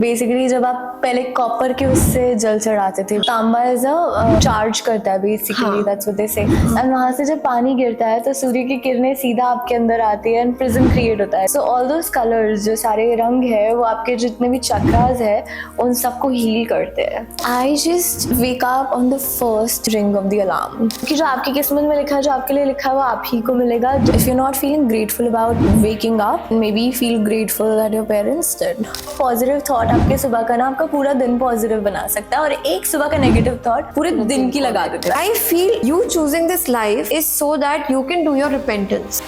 Basically जब आप पहले कॉपर के उससे जल चढ़ाते थे, तांबा इज अ चार्ज करता है बेसिकली, दैट्स व्हाट दे से। एंड वहां से जब पानी गिरता है तो सूर्य की किरणें सीधा आपके अंदर आती है एंड प्रिज्म क्रिएट होता है। सो ऑल दोस कलर्स, जो सारे रंग है, वो आपके जितने भी चक्रास है उन सबको हील करते हैं। I just wake up on the first ring of the alarm, कि जो आपकी किस्मत में लिखा है, जो आपके लिए लिखा है, वो आप ही को मिलेगा। If you not feeling grateful about waking up, may be feel grateful that your parents did. Positive thought आपके सुबह का ना आपका पूरा दिन पॉजिटिव बना सकता है, और एक सुबह का नेगेटिव थॉट पूरे दिन की लगा देता है। I feel you choosing this life is so that you can do your repentance.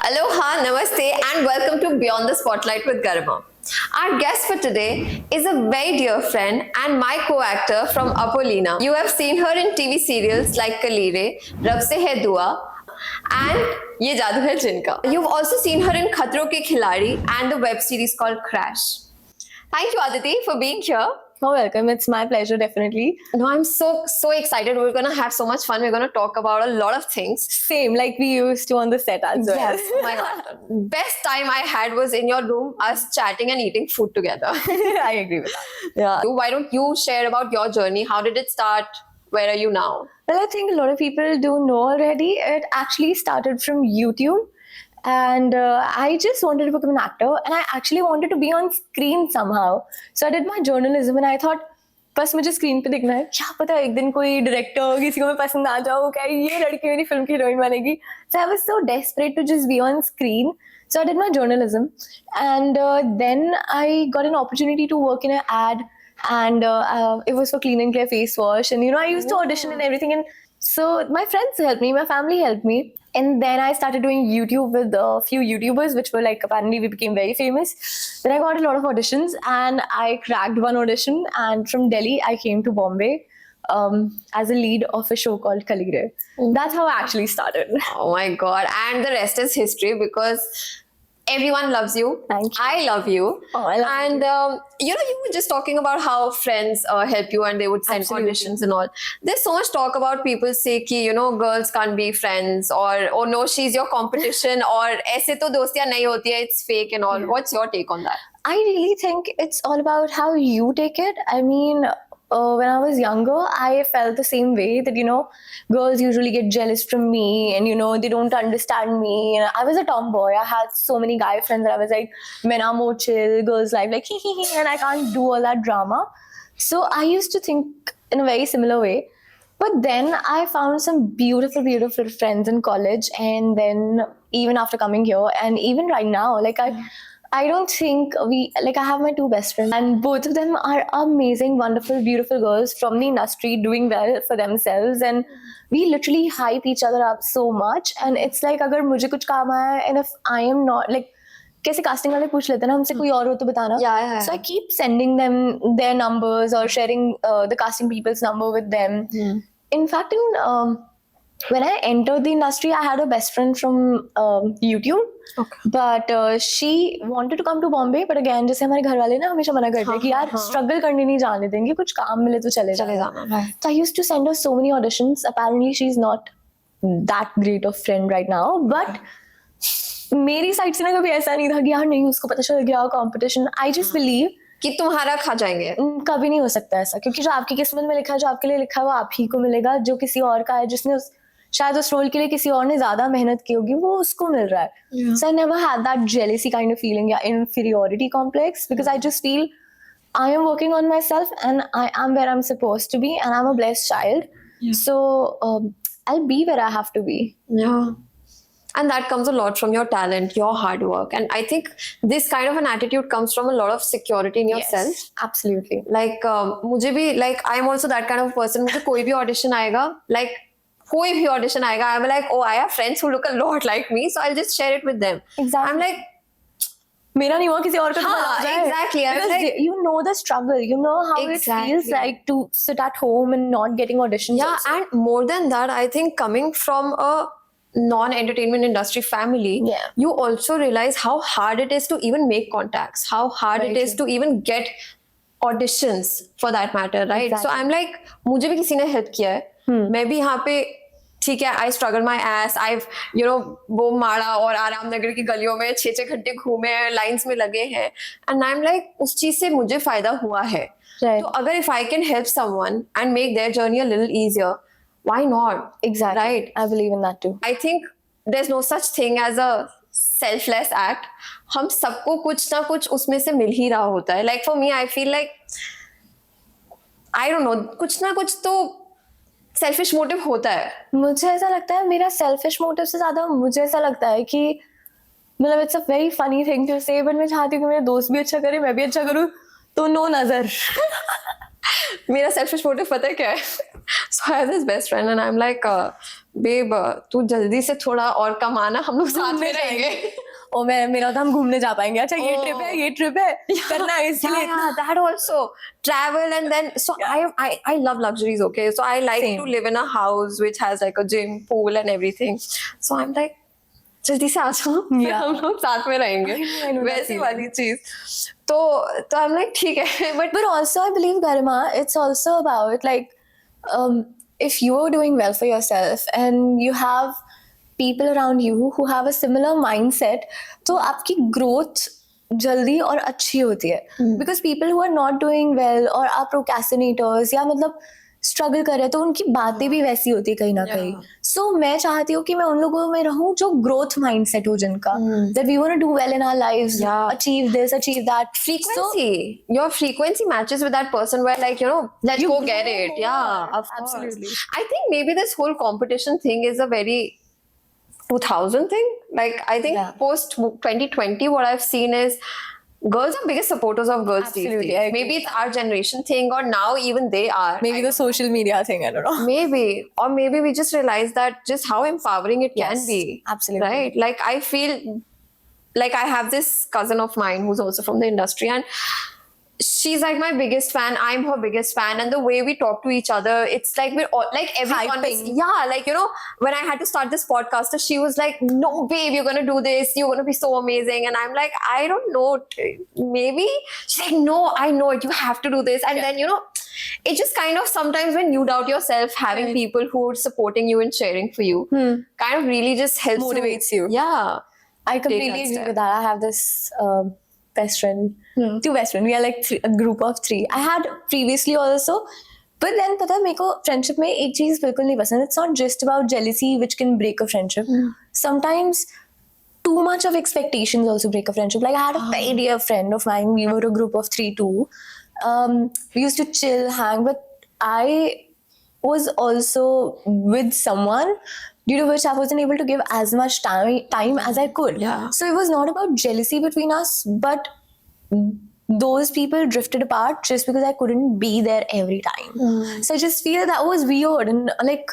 Aloha, namaste, and welcome to Beyond the Spotlight with Garima. Our guest for today is a very dear friend and my co-actor from Apollina. You have seen her in TV serials like Kalire, Rab Se Hai Dua, and Ye Jadoo Hai Jinka. You've also seen her in Khatron Ke Khiladi and the web series called Crash. Thank you, Aditi, for being here. Oh, welcome. It's my pleasure, definitely. No, I'm so excited. We're gonna have so much fun. We're gonna talk about a lot of things. Same, like we used to on the set as well. Yes, oh my god. Best time I had was in your room, us chatting and eating food together. I agree with that. Yeah. Why don't you share about your journey? How did it start? Where are you now? Well, I think a lot of people do know already. It actually started from YouTube. And I just wanted to become an actor, and I actually wanted to be on screen somehow. So I did my journalism, and I thought, बस मुझे screen पे दिखना है, क्या पता एक दिन कोई डायरेक्टर किसी को मैं पसंद आ जाओ, क्या ये लड़की मेरी फिल्म की हीरोइन बनेगी. So I was so desperate to just be on screen. So I did my journalism, and then I got an opportunity to work in an ad, and it was for Clean and Clear face wash, and I used to audition and everything, and so my friends helped me, my family helped me. And then I started doing YouTube with a few YouTubers, which were like, apparently we became very famous. Then I got a lot of auditions, and I cracked one audition. And from Delhi, I came to Bombay as a lead of a show called Kalire. That's how I actually started. Oh my god. And the rest is history because everyone loves you. Thank you. I love you. Oh, I love and you were just talking about how friends help you and they would send Absolutely. auditions and all. There's so much talk about people say ki girls can't be friends, or oh no, she's your competition, or aise to dostiyan nahi hoti hai, it's fake and all. What's your take on that? I really think it's all about how you take it. I mean, when I was younger, I felt the same way that, girls usually get jealous from me and, they don't understand me. And I was a tomboy. I had so many guy friends that I was like, men are more chill, girls like, hee hee hee, and I can't do all that drama. So I used to think in a very similar way. But then I found some beautiful, beautiful friends in college. And then even after coming here, and even right now, I don't think I have my two best friends, and both of them are amazing, wonderful, beautiful girls from the industry doing well for themselves, and we literally hype each other up so much. And it's like, अगर मुझे कुछ काम आया, and if I am not like, कैसे casting वाले पूछ लेते हैं ना हमसे, कोई और हो तो बताना. Yeah. So I keep sending them their numbers or sharing the casting people's number with them. In fact, when I entered the industry, I had a best friend from YouTube. Okay. But she wanted to come to Bombay, but again, जैसे हमारे घर वाले ना हमेशा मना करते हैं कि यार struggle करने नहीं जाने देंगे, कुछ काम मिले तो चले जाना. So I used to send her so many auditions. Apparently, she's not that great of friend right now, but मेरी साइड से ना कभी ऐसा नहीं था कि यार नहीं उसको पता चल गया competition. I just believe कि तुम्हारा खा जाएंगे. कभी नहीं हो सकता ऐसा, क्योंकि जो आपकी किस्मत में लिखा है, जो आपके लिए लिखा है, वो आप ही को मिलेगा. जो किसी और का है, जिसने शायद उस रोल के लिए किसी और ने ज्यादा मेहनत की होगी, वो उसको मिल रहा है. So I never had that jealousy kind of feeling, yeah, inferiority complex, because I just feel I am working on myself and I am where I'm supposed to be, and I'm a blessed child. So I'll be where I have to be. Yeah. And that comes a lot from your talent, your hard work. And I think this kind of an attitude comes from a lot of security in yourself. Yes, absolutely. Like, मुझे भी, like, I'm also that kind of person. मुझे कोई भी audition आएगा, like, कोई भी audition आएगा, I'm like, oh, I have friends who look a lot like me, so I'll just share it with them. Exactly. I'm like, मेरा नहीं हुआ किसी और का तो हाँ, बना जाए. exactly. I was Because like- you know the struggle, you know how it Exactly. feels like to sit at home and not getting auditions. Yeah, also. and more than that, I think coming from a non-entertainment industry family, Yeah. you also realize how hard it is to even make contacts, how hard Very it is to even get auditions for that matter, right? So Exactly. I'm like, मुझे भी किसी ने help किया है, मैं भी यहाँ पे ठीक है, I struggle my ass, I've वो माड़ा और आराम नगर की गलियों में 6-6 घंटे घूमे हैं, लाइंस में लगे हैं, and I'm like, उस चीज से मुझे फायदा हुआ है. Right. तो अगर if I can help someone and make their journey a little easier, why not? Exactly. Right. I believe in that too. I think there's no such thing as a selfless act. हम सबको कुछ ना कुछ उसमें से मिल ही रहा होता है. Like for me, I feel like I don't know, कुछ ना कुछ तो selfish motive होता है. मुझे ऐसा लगता है मेरा selfish motive से ज्यादा मुझे ऐसा लगता है कि मतलब it's a very funny thing to say, but मैं चाहती हूँ कि मेरे दोस्त भी अच्छा करे, मैं भी अच्छा करूँ, तो नो नजर. मेरा selfish motive पता है क्या है? So I have this best friend and I'm like, babe, तू जल्दी से थोड़ा और कमाना, हम लोग साथ में रहेंगे. और मेरा तो हम घूमने जा पाएंगे. अच्छा ये ट्रिप है करना है इसके लिए. Yeah, that also travel and then so I love luxuries. Okay, so I like Same. to live in a house which has like a gym, pool and everything. So I'm like, जल्दी से आ जाओ, फिर Yeah. हम लोग साथ में रहेंगे. I know that वैसी feeling. वाली चीज. तो I'm like ठीक है, but But also, I believe, Garima, it's also about like if you're doing well for yourself and you have people around you who have a similar mindset, तो आपकी growth जल्दी और अच्छी होती है. Because people who are not doing well और आप procrastinators या मतलब struggle कर रहे हैं तो उनकी बातें भी वैसी होती है कहीं ना कहीं. So मैं चाहती हूँ कि मैं उन लोगों में रहूँ जो growth mindset हो जिनका, that we want to do well in our lives, Yeah. achieve this, achieve that. frequency, your frequency matches with that person where like let's You go grow get it. more. Yeah, of course. Absolutely. I think maybe this whole competition thing is a very 2000 thing. Like I think Yeah. post 2020 what I've seen is girls are biggest supporters of girls these Absolutely, days. I agree. Maybe it's our generation thing or now even they are. Maybe the social media thing, I don't know. Maybe, or maybe we just realize that just how empowering it Yes, can be. absolutely. Right? Like I feel like I have this cousin of mine who's also from the industry and she's like my biggest fan, I'm her biggest fan, and the way we talk to each other, it's like we're all like every Hyping. yeah, like when I had to start this podcast, she was like, no babe, you're gonna do this, you're gonna be so amazing, and I'm like, I don't know, maybe. She's like, no, I know it, you have to do this. And then it just kind of sometimes when you doubt yourself, having people who are supporting you and cheering for you kind of really just helps Motivates you. Yeah. I completely that agree step. with that. I have this best friend, two best friends. We are like a group of 3. I had previously also, but then पता है मेरे को friendship में एक चीज बिल्कुल नहीं पसंद. It's not just about jealousy which can break a friendship. Sometimes too much of expectations also break a friendship. Like I had a very dear friend of mine. We were a group of 3 too. We used to chill, hang, but I was also with someone due to which I wasn't able to give as much time as I could. Yeah. So it was not about jealousy between us, but those people drifted apart just because I couldn't be there every time. So I just feel that was weird and like,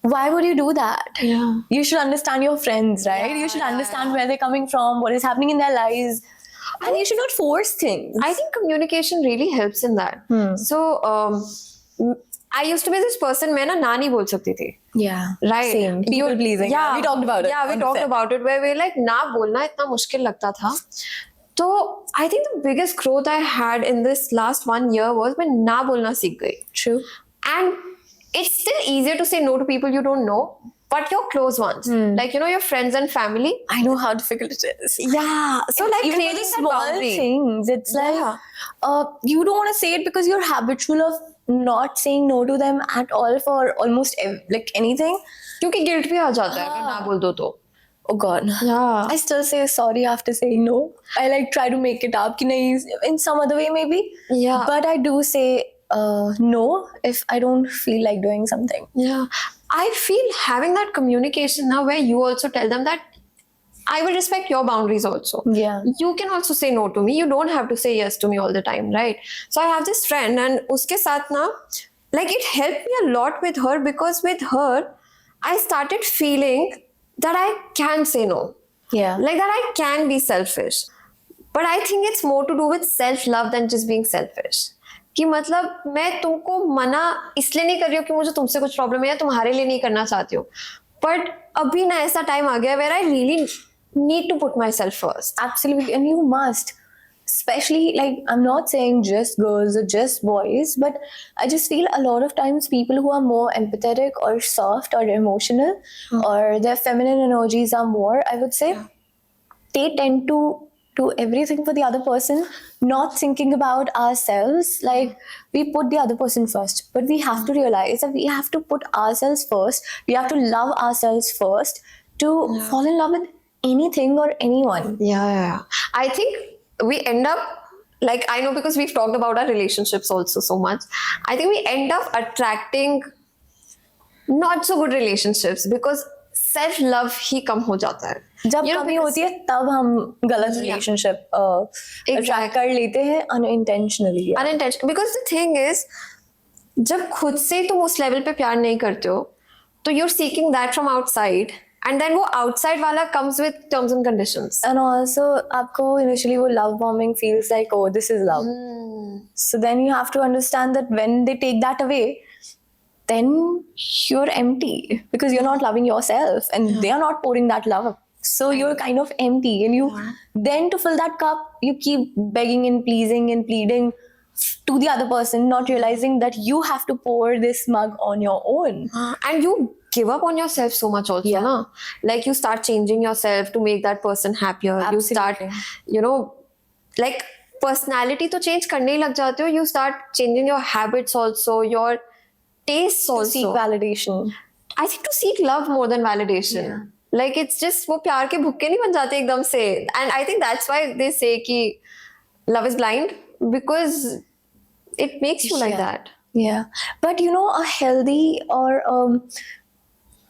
why would you do that? Yeah. You should understand your friends, right? You should understand where they're coming from, what is happening in their lives. And you should not force things. I think communication really helps in that. So, I used to be this person, मैं ना नहीं बोल सकती थी. Yeah. Right. Same. People pleasing. Yeah. We talked about it. Yeah, we on talked set. about it where we're like, ना बोलना इतना मुश्किल लगता था. तो I think the biggest growth I had in this last 1 year was मैं ना बोलना सीख गई. True. And it's still easier to say no to people you don't know, but your close ones, like your friends and family. I know how difficult it is. Yeah. So like Even for creating the that small boundary. things, it's like Yeah. you don't want to say it because you're habitual of not saying no to them at all for almost like anything. क्योंकि guilt भी आ जाता है अगर ना बोल दो तो. Oh God. Yeah. I still say sorry after saying no. I like try to make it up. कि नहीं, in some other way maybe. Yeah. But I do say no if I don't feel like doing something. Yeah. I feel having that communication now where you also tell them that I will respect your boundaries also. Yeah. You can also say no to me. You don't have to say yes to me all the time, right? So I have this friend and uske saath na, like it helped me a lot with her because with her, I started feeling that I can say no. Yeah. Like that I can be selfish. But I think it's more to do with self-love than just being selfish. कि मतलब मैं तुमको मना इसलिए नहीं कर रही हूँ कि मुझे तुमसे कुछ प्रॉब्लम है या तुम्हारे लिए नहीं करना चाहती हूँ, बट अभी ना ऐसा टाइम आ गया where I really need to put myself first. Absolutely, and you must. Especially, like, I'm not saying just girls or just boys, but I just feel a lot of times people who are more empathetic or soft or emotional or their feminine energies are more, I would say, they tend to do everything for the other person, not thinking about ourselves. Like, we put the other person first, but we have to realize that we have to put ourselves first. We have to love ourselves first to fall in love with anything or anyone. Yeah. I think we end up, like, I know because we've talked about our relationships also so much. I think we end up attracting not so good relationships because self love ही कम हो जाता है. जब You know, कमी because- होती है तब हम गलत रिलेशनशिप अट्रैक्ट कर लेते हैं unintentionally. unintentional. Because the thing is, जब खुद से तुम उस लेवल पे प्यार नहीं करते हो, तो you're seeking that from outside, and then वो outside वाला comes with terms and conditions. And also, आपको initially वो love bombing feels like, oh, this is love. So then you have to understand that when they take that away, then you're empty because you're not loving yourself and they are not pouring that love up. So you're kind of empty, and you then to fill that cup, you keep begging and pleasing and pleading to the other person, not realizing that you have to pour this mug on your own. And you give up on yourself so much also, Yeah. na? Like you start changing yourself to make that person happier. You start, Absolutely. you know, like personality to change करने ही लग जाते हो. You start changing your habits also, your tastes To seek also. validation. I think to seek love more than validation. Like it's just वो प्यार के भुक्के नहीं बन जाते एकदम से. And I think that's why they say कि love is blind, because it makes you like Yeah. that. Yeah, but you know, a healthy or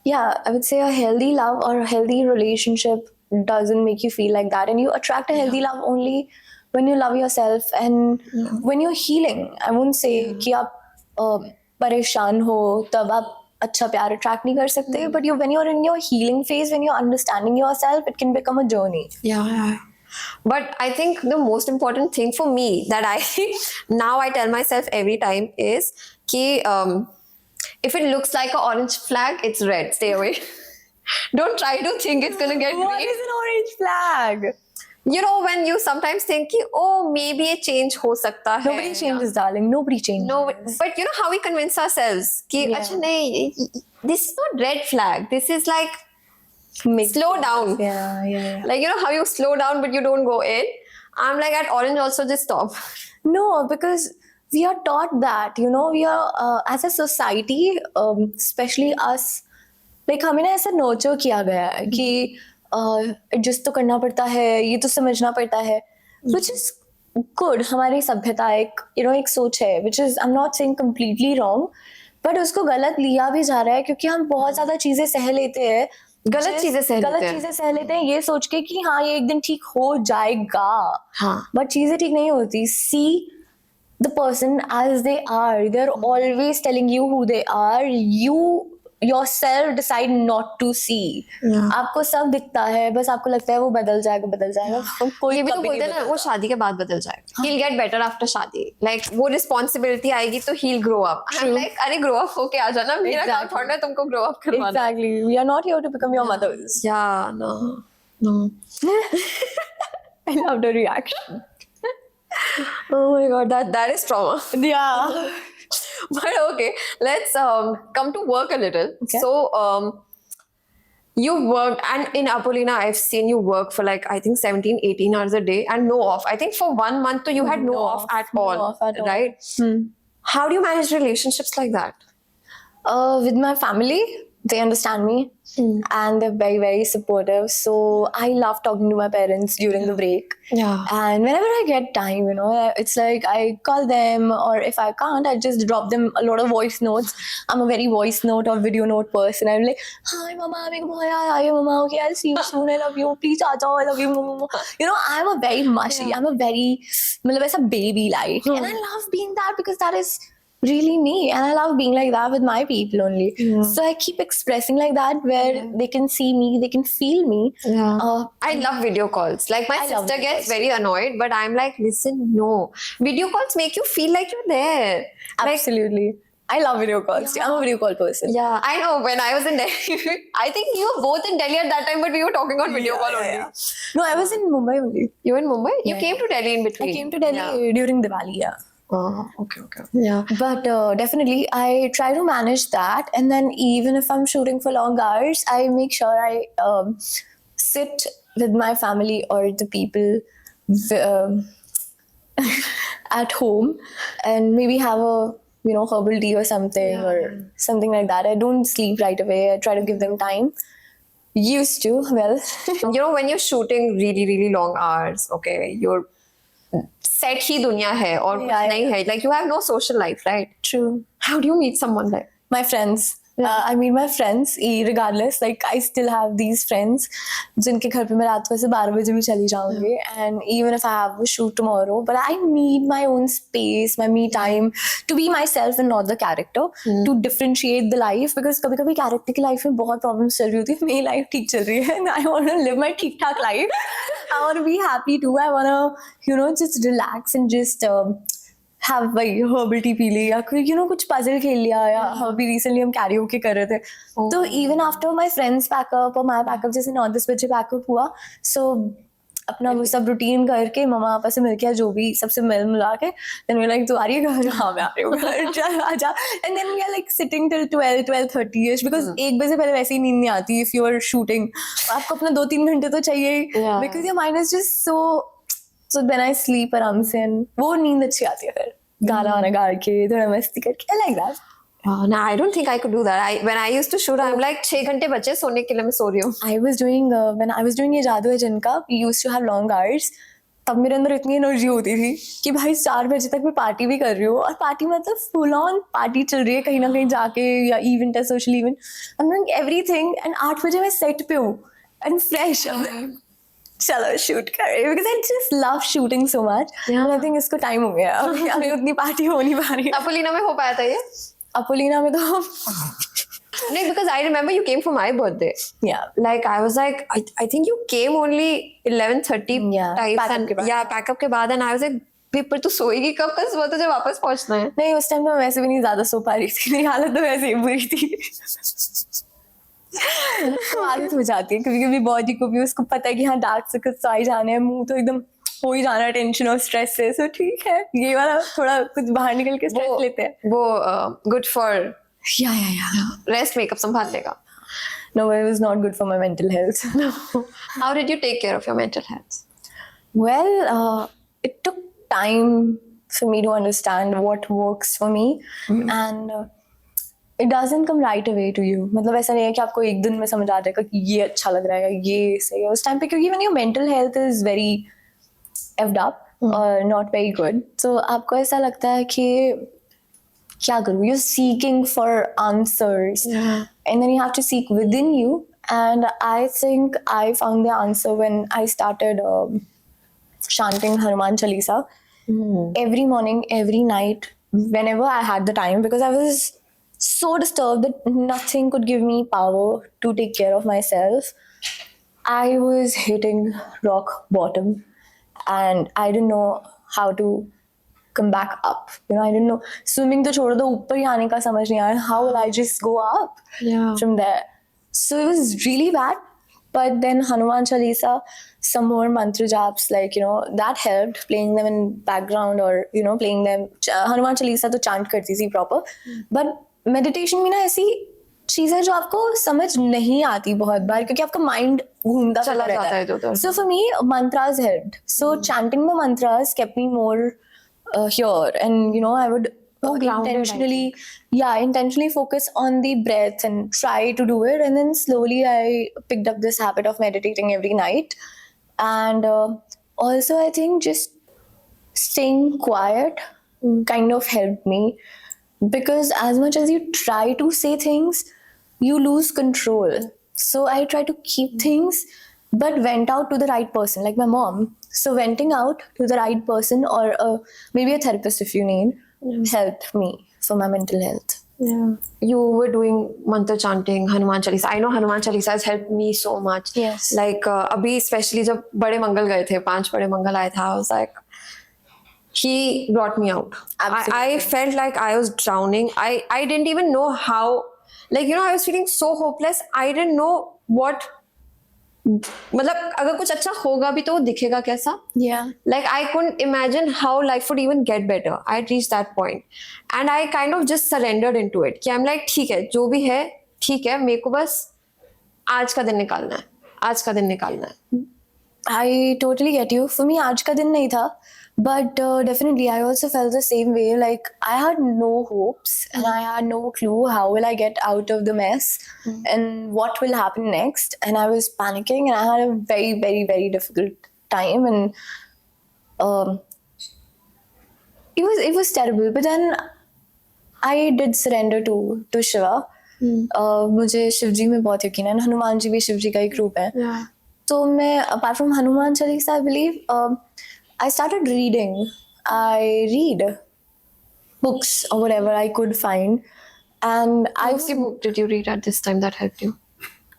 I would say a healthy love or a healthy relationship doesn't make you feel like that, and you attract a healthy love only when you love yourself and when you're healing. I won't say कि आप परेशान हो तब आप अच्छा प्यार attract नहीं कर सकते, but when you're in your healing phase, when you're understanding yourself, it can become a journey. Yeah. But I think the most important thing for me that I now I tell myself every time is कि if it looks like an orange flag, it's red. Stay away. Don't try to think it's gonna get What green. is an orange flag? You know, when you sometimes think कि oh maybe a change हो सकता है. Nobody changes, darling. Nobody changes. No, but you know how we convince ourselves कि अच्छा नहीं, this is not red flag. This is like slow down. Yeah. Like you know how you slow down but you don't go in. I'm like at orange also just stop. No, because we are taught that, you know, we are as a society, especially us, like हमें ना ऐसा nurture किया गया है कि adjust तो करना पड़ता है, ये तो समझना पड़ता है, which is good. हमारी सभ्यता एक एक सोच है, which is I'm not saying completely wrong, but उसको गलत लिया भी जा रहा है क्योंकि हम बहुत ज्यादा चीजें सह लेते हैं, गलत चीजें सह लेते हैं ये सोच के कि हाँ ये एक दिन ठीक हो जाएगा. बट चीजें ठीक नहीं होती. See the person as they are. They're always telling you who they are. You yourself decide not to see. आपको सब दिखता है, बस आपको लगता है वो बदल जाएगा. कोई ये भी तो कभी बोलते हैं नहीं ना वो शादी के बाद बदल जाएगा. He'll get better after शादी. Like वो responsibility आएगी तो he'll grow up. I'm like अरे grow up होके आ जाना, मेरा काम थोड़ा ना तुमको grow up करवाना. Exactly. We are not here to become your mothers. Yeah, no. I love the reaction. Oh my god, that is trauma. Yeah. But okay, let's come to work a little. Okay. So you worked, and in Apollina I've seen you work for like I think 17-18 hours a day and no off. I think for 1 month so you had no off at No all, off at all. right? How do you manage relationships like that? With my family, they understand me and they're very, very supportive. So I love talking to my parents during the break. Yeah. And whenever I get time, it's like I call them, or if I can't, I just drop them a lot of voice notes. I'm a very voice note or video note person. I'm like, hi mama, I'm boy, hi mama, okay, I'll see you soon, I love you, please aajao, I love you, mama. I'm a very mushy, I'm a very, matlab aisa baby like, and I love being that because that is really me, and I love being like that with my people only. So I keep expressing like that where they can see me, they can feel me. I love video calls. Like my I love sister video gets calls very annoyed, but I'm like, listen, no. Video calls make you feel like you're there. Like, Absolutely, I love video calls. I'm a video call person. yeah, I know. When I was in Delhi, I think you were both in Delhi at that time, but we were talking on video call only. No, I was in Mumbai only. You were in Mumbai? You Yeah, came to Delhi in between. I came to Delhi during Diwali. Yeah. Oh, okay. Yeah. But definitely, I try to manage that. And then, even if I'm shooting for long hours, I make sure I sit with my family or the people um at home and maybe have a herbal tea or something or something like that. I don't sleep right away. I try to give them time. Used to, well. You know, when you're shooting really, really long hours, okay, you're set hi dunya hai or kuch Yeah, nahi hai. Like you have no social life, right? True. How do you meet someone like? My friends. I meet my friends regardless. Like I still have these friends जिनके घर पे मैं रात को ऐसे 12 बजे भी चली जाऊंगी. And even if I have a shoot tomorrow, but I need my own space, my me time to be myself and not the character, to differentiate the life. Because कभी कभी character की life में बहुत problems चल रही होती है, मेरी life ठीक चल रही है and I want to live my ठीक ठाक life. I want to be happy too. I want to just relax and just have भाई herbal tea पी ली या कुछ puzzle खेल लिया या अभी recently हम karaoke कर रहे थे. तो even after my friends pack up और my pack up जैसे 9-10 बजे pack up हुआ, so अपना वो सब रूटीन करके मम्मा पापा से मिलके जो भी सबसे मिल मिला के then we're like तू आ रही है घर? हाँ मैं आ रही हूँ घर, चल आजा. And then we are like sitting till 12:30ish because 1 बजे से पहले वैसे ही नींद नहीं आती if you are shooting. आपको अपना 2-3 घंटे तो चाहिए ही because your mind is just so then I sleep आराम से and वो नींद अच्छी आती है फिर गाना वाना गा के थोड़ा मस्ती करके. I like that. No, I don't think I could do that. When I used to shoot, I'm like 6 घंटे बचे सोने के लिए मैं सो रही हूँ. I was doing when I was doing ये जादू है जिनका, we used to have long hours. तब मेरे अंदर इतनी एनर्जी होती थी कि भाई 4 बजे तक मैं पार्टी भी कर रही हूँ और पार्टी मतलब फुल ऑन पार्टी चल रही है कहीं ना कहीं जाके या इवेंट है social event. I'm doing everything and 8 बजे मैं सेट पे हूँ and fresh. चलो शूट कर रही because I just love shooting so much. I think इसको टाइम हो गया अभी उतनी पार्टी हो नहीं पा रही. अपोलिना में हो पाया था ये? अपोलिना में तो No, because I remember you came for my birthday. Yeah. Like I was like, I think you came only 11:30 type. pack-up के बाद. Yeah, pack up के बाद and I was like, paper तो सोएगी कब? कल सुबह तुझे वापस पहुंचना है. नहीं उस टाइम तो मैं वैसे भी नहीं ज्यादा सो पा रही थी. मेरी हालत तो वैसे ही बुरी थी. आदत हो जाती है कभी कभी बॉडी को भी, उसको पता है कि हाँ डार्क सर्कल्स तो आ ही जाने हैं, मुंह तो एकदम हो ही जाना है टेंशन और स्ट्रेस से. सो ठीक है ये वाला थोड़ा कुछ बाहर निकल के स्ट्रेस लेते हैं. वो good for yeah. Rest makeup संभाल लेगा. No, it was not good for my mental health. How did you take care of your mental health? Well, it took time for me to understand what works for me, and it doesn't come right away to you. मतलब ऐसा नहीं है कि आपको एक दिन में समझ आ जाएगा कि ये अच्छा लग रहा है ये सही है उस टाइम पे, क्योंकि when your mental health is very effed up or not very good, so आपको ऐसा लगता है कि क्या करूँ? You're seeking for answers, and then you have to seek within you. And I think I found the answer when I started chanting Hanuman Chalisa every morning, every night, whenever I had the time, because I was so disturbed that nothing could give me power to take care of myself. I was hitting rock bottom, and I didn't know how to come back up. I didn't know. Swimming to छोड़ दो, ऊपर ही आने का समझ नहीं आया. How will I just go up from there? So it was really bad. But then Hanuman Chalisa, some more mantra japs, like, that helped, playing them in background or, playing them. Hanuman Chalisa तो chant करती थी proper. But meditation में ना ऐसी चीज है जो आपको समझ नहीं आती बहुत बार क्योंकि आपका माइंड घूमता चला जाता है तो. So for me, mantras helped. So chanting the mantras kept me more here, and I would intentionally focus on the breath and try to do it, and then slowly I picked up this habit of meditating every night. And also I think just staying quiet kind of helped me, because as much as you try to say things, you lose control. So I try to keep things but vent out to the right person, like my mom. So venting out to the right person, or maybe a therapist if you need, helped me for my mental health. Yeah. You were doing mantra chanting, Hanuman Chalisa. I know Hanuman Chalisa has helped me so much. Yes. Like abhi especially जब बड़े मंगल गए थे, 5 बड़े मंगल आए था, I was like, he brought me out. Absolutely. I felt like I was drowning. I didn't even know how, like, you know, I was feeling so hopeless. I didn't know what, मतलब अगर कुछ अच्छा होगा भी तो वो दिखेगा कैसा. Yeah. Like I couldn't imagine how life would even get better. I reached that point, and I kind of just surrendered into it. कि I'm like ठीक है, जो भी है ठीक है, मेरे को बस आज का दिन निकालना है, आज का दिन निकालना है. I totally get you. For me, आज का दिन नहीं था, but definitely I also felt the same way. Like I had no hopes and I had no clue how will I get out of the mess and what will happen next. And I was panicking and I had a very, very, very difficult time. And um, it was terrible. But then I did surrender to Shiva. मुझे शिव जी में बहुत यकीन है. हनुमान जी भी शिव जी का एक रूप है. Yeah. So मैं apart from Hanuman Chalisa, I believe I started reading. I read books or whatever I could find, and Which book did you read at this time that helped you?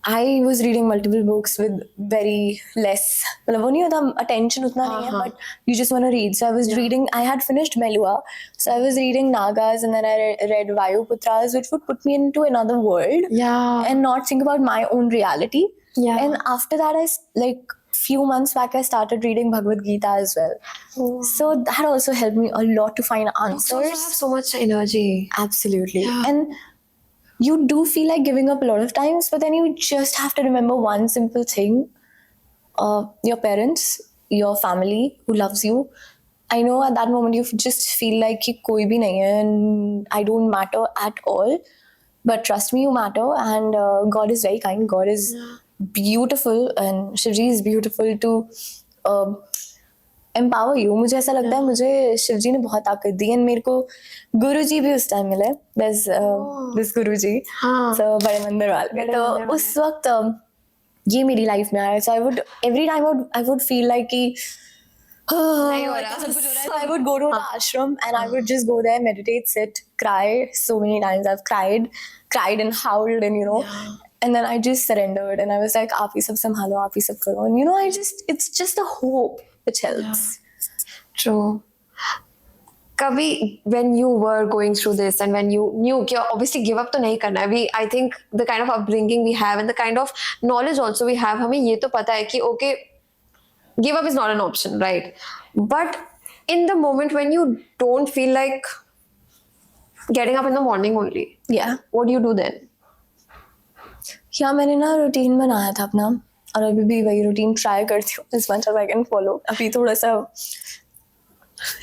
I was reading multiple books with very less. मतलब वो नहीं होता attention उतना नहीं है, हाँ. but you just want to read. So I was reading. I had finished Melua, so I was reading Nagas, and then I read Vayuputras, which would put me into another world Yeah. and not think about my own reality. Yeah. And after that, like few months back, I started reading Bhagavad Gita as well. So that also helped me a lot to find You also answers. have so much energy. Absolutely. Yeah. And you do feel like giving up a lot of times, but then you just have to remember one simple thing. Your parents, your family who loves you. I know at that moment you just feel like कि कोई भी नहीं है and I don't matter at all. But trust me, you matter, and God is very kind. God is beautiful, and Shivji is beautiful to empower you. मुझे ऐसा लगता है मुझे शिवजी ने बहुत ताकत दी, and मेरे को गुरुजी भी उस टाइम मिले. This गुरुजी, हाँ. so बड़े मंदिर वाले. तो उस वक्त ये मेरी लाइफ में आया. So I would every time I would feel like कि नहीं हो रहा. So I would go to the ashram and I would just go there, meditate, sit, cry. So many times I've cried and howled, and and then I just surrendered and I was like, "आप ही सब संभालो, आप ही सब करो." And it's just a hope which helps. True. Kabhi, when you were going through this and when you knew कि obviously give up तो नहीं करना है. I think the kind of upbringing we have and the kind of knowledge also we have, हमें ये तो पता है कि okay, give up is not an option, right? But in the moment when you don't feel like getting up in the morning only, Yeah. what do you do then? या मैंने ना routine बनाया था अपना, और अभी भी वही रूटीन ट्राई करती हूँ as much as I can follow. अभी थोड़ा सा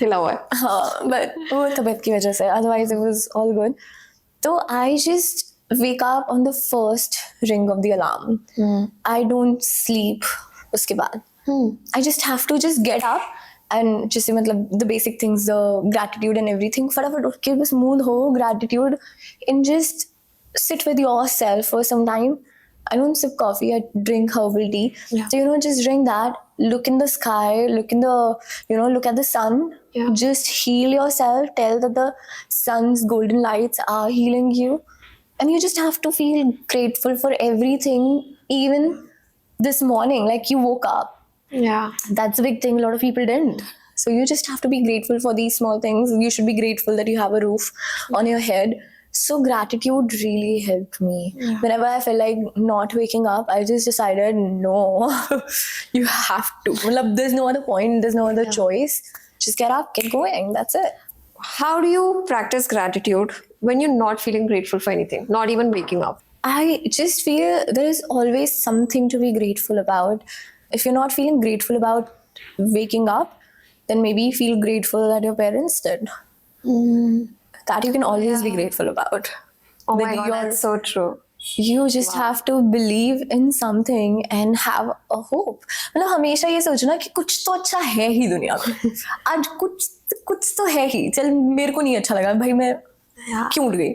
हिला हुआ है. हाँ, but वो तबीयत की वजह से, otherwise it was all good. तो I just wake up on the first ring of the alarm. I don't sleep उसके बाद. I just have to just get up and जैसे मतलब the basic things, the gratitude and everything, फटाफट उठ के बस mood हो gratitude and just sit with yourself for some time. I don't sip coffee, I drink herbal tea. Yeah. So just drink that, look in the sky, look at the sun. Yeah. Just heal yourself, tell that the sun's golden lights are healing you, and you just have to feel grateful for everything. Even this morning, like you woke up, Yeah. that's a big thing. A lot of people didn't. So you just have to be grateful for these small things. You should be grateful that you have a roof on your head. So gratitude really helped me. Yeah. Whenever I felt like not waking up, I just decided, no, you have to. Matlab, there's no other point, there's no other choice. Just get up, get going. That's it. How do you practice gratitude when you're not feeling grateful for anything, not even waking up? I just feel there is always something to be grateful about. If you're not feeling grateful about waking up, then maybe feel grateful that your parents did. That you can always be grateful about. Oh With my god, your- that's so true. You just have to believe in something and have a hope. मतलब हमेशा ये सोचना कि कुछ तो अच्छा है ही दुनिया में. आज कुछ तो है ही. चल मेरे को नहीं अच्छा लगा भाई, मैं क्यों उठ गई,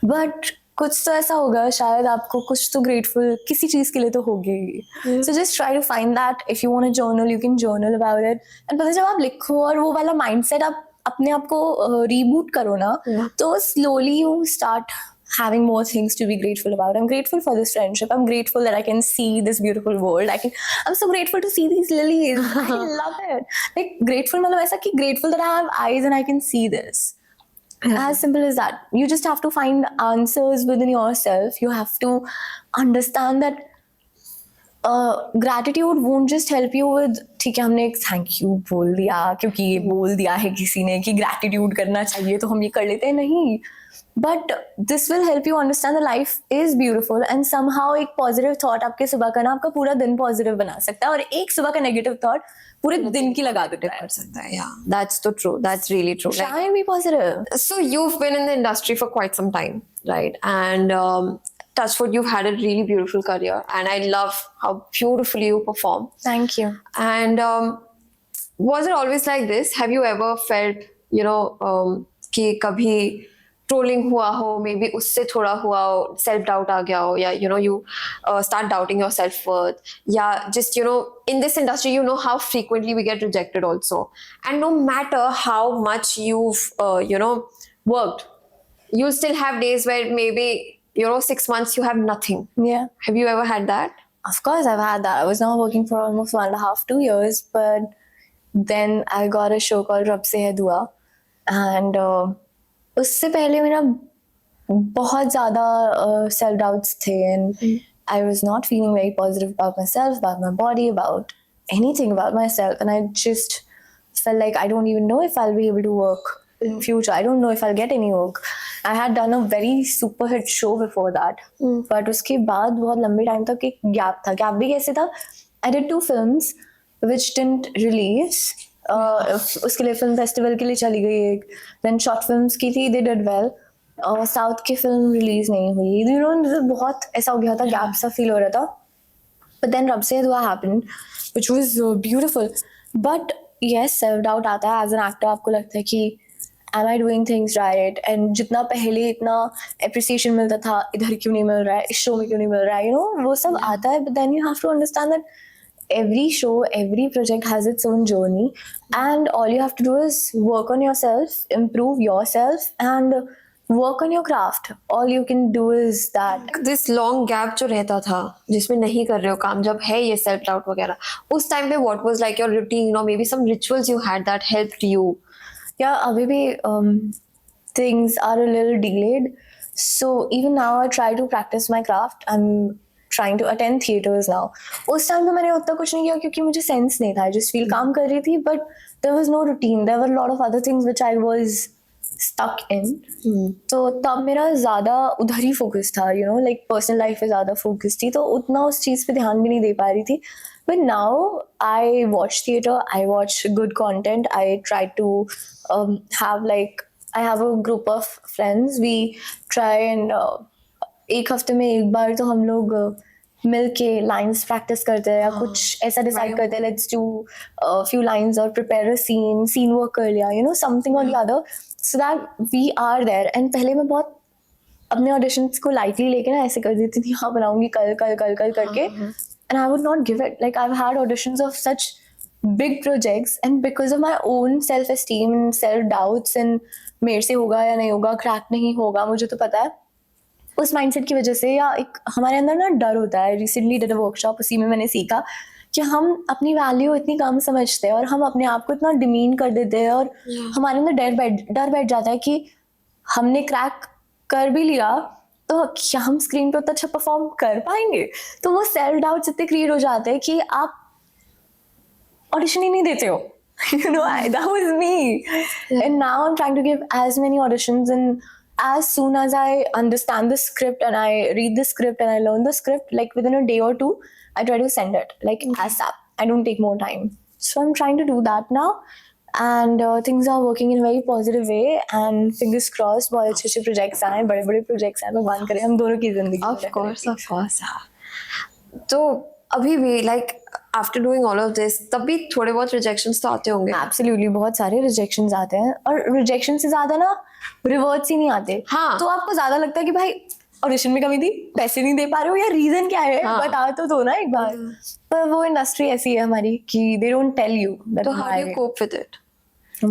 बट कुछ तो ऐसा होगा, शायद आपको कुछ तो ग्रेटफुल किसी चीज के लिए तो होगी. So just try to find that. If you want to journal, you can journal about it. And पता जब आप लिखो और वो वाला माइंडसेट आप अपने आप को रीबूट करो ना, तो slowly you start having more things to be grateful about. I'm grateful for this friendship. I'm grateful that I can see this beautiful world. I'm so grateful to see these lilies. I love it. Like grateful मतलब ऐसा कि grateful that I have eyes and I can see this. As simple as that. You just have to find answers within yourself. You have to understand that gratitude won't just help you with ठीक है हमने एक thank you बोल दिया क्योंकि ये बोल दिया है किसी ने कि gratitude करना चाहिए तो हम ये कर लेते हैं, नहीं. But this will help you understand that life is beautiful and somehow एक positive thought आपके सुबह का ना आपका पूरा दिन positive बना सकता है, और एक सुबह का negative thought पूरे दिन की लगा देता है. कर सकता है. Yeah, that's so true. That's really true. Try and be positive. So you've been in the industry for quite some time, right? And touch wood, you've had a really beautiful career, and I love how beautifully you perform. Thank you. And was it always like this? Have you ever felt, कि कभी trolling हुआ हो, may be उससे थोड़ा हुआ हो, self doubt आ गया हो, या you start doubting your self worth, या just in this industry how frequently we get rejected also, and no matter how much you've worked, you'll still have days where maybe 6 months you have nothing. Yeah. Have you ever had that? Of course, I've had that. I was now working for almost 1.5, 2 years, but then I got a show called Rab Se Hai Dua, and उससे पहले मेरा बहुत ज़्यादा self doubts थे, and I was not feeling very positive about myself, about my body, about anything about myself, and I just felt like I don't even know if I'll be able to work in future. I don't know if I'll get any work. I had done a very super hit show before that, but उसके बाद बहुत लंबे time तक एक gap था. Gap भी कैसे था? I did 2 films which didn't release. उसके लिए फिल्म फेस्टिवल के लिए चली गई एक. Then short films की थी, they did well. साउथ की फिल्म रिलीज नहीं हुई. बहुत ऐसा हो गया था, गैप सा फील हो रहा था. But then Rab Se Dua happened, which was beautiful. But yes, self doubt आता है. As an actor आपको लगता है कि am I doing things right? And जितना पहले इतना appreciation मिलता था, इधर क्यों नहीं मिल रहा है, इस शो में क्यों नहीं मिल रहा है, वो सब आता है. But then you have to understand that every show, every project has its own journey, and all you have to do is work on yourself, improve yourself, and work on your craft. All you can do is that. This long gap जो रहता था जिसमें नहीं कर रहे हो काम, जब है ये self doubt वगैरह, उस time पे what was like your routine, or maybe some rituals you had that helped you? Yeah, अभी भी things are a little delayed. So even now I try to practice my craft. I'm trying to attend theaters now. उस time पे मैंने उतना कुछ नहीं किया क्योंकि मुझे sense नहीं था. I just feel काम कर रही थी, but there was no routine. There were a lot of other things which I was stuck in. तो तब मेरा ज़्यादा उधर ही focus था, like personal life पे ज़्यादा focus थी, तो उतना उस चीज़ पे ध्यान भी नहीं दे पा रही थी. But now I watch theater, I watch good content. I try to I have a group of friends. We try and एक हफ्ते में एक बार तो हम लोग मिल के lines practice करते हैं, या कुछ ऐसा decide करते हैं, let's do a few lines or prepare a scene work कर लिया, something or the other, so that we are there. And पहले मैं बहुत अपने auditions को lightly लेके ना ऐसे कर देती थी, हाँ बनाऊंगी कल करके, and I would not give it. Like I've had auditions of such big projects, and because of my own self-esteem and self-doubts and मेरे से होगा या नहीं होगा, क्रैक नहीं होगा, मुझे तो पता है, उस माइंडसेट की वजह से, या एक हमारे अंदर ना डर होता है. रिसेंटली डिड अ वर्कशॉप, उसी में मैंने सीखा कि हम अपनी वैल्यू इतनी कम समझते हैं और हम अपने आप को इतना डिमीन कर देते हैं, और हमारे अंदर डर बैठ जाता है कि हमने क्रैक कर भी लिया तो क्या हम स्क्रीन पे उतना अच्छा परफॉर्म कर पाएंगे. तो वो सेल्फ डाउट्स इतने क्रिएट हो जाते हैं कि आप ऑडिशन ही नहीं देते हो. That was me. And now I'm trying to give as many auditions, and as soon as I understand the script and I read the script and I learn the script, like within a day or 2, I try to send it like ASAP. I don't take more time. So I'm trying to do that now, and things are working in a very positive way, and fingers crossed बहुत अच्छे projects आए, बड़े projects आए, भगवान करे हम दोनों की जिंदगी. Of course. तो अभी भी like after doing all of this, तब भी थोड़े बहुत rejections तो आते होंगे. Absolutely, बहुत सारे rejections आते हैं, और rejection से ज़्यादा ना rewards ही नहीं आते. हाँ. तो आपको ज़्यादा लगता है कि भाई ऑडिशन में कमी थी, पैसे नहीं दे पा रहे हो, या रीजन क्या है, बता तो दो ना एक बार. पर वो इंडस्ट्री ऐसी है हमारी कि they don't tell you. तो how do you cope with it?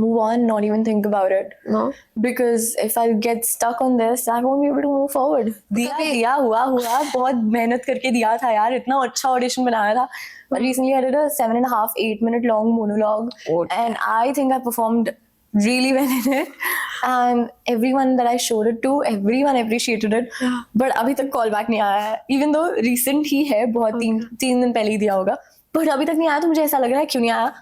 move on, not even think about it. No. Because if I get stuck on this, I won't be able to move forward. दिया हुआ बहुत मेहनत करके दिया था यार, इतना अच्छा ऑडिशन बनाया था. Recently I did a 7.5, 8 minute long monologue, and I think I performed really well in it, and everyone that I showed it to, everyone appreciated it. But अभी तक call back नहीं आया है, even though recent ही है, बहुत 3 दिन पहले ही दिया होगा, but अभी तक नहीं आया. तो मुझे ऐसा लग रहा है क्यों नहीं आया.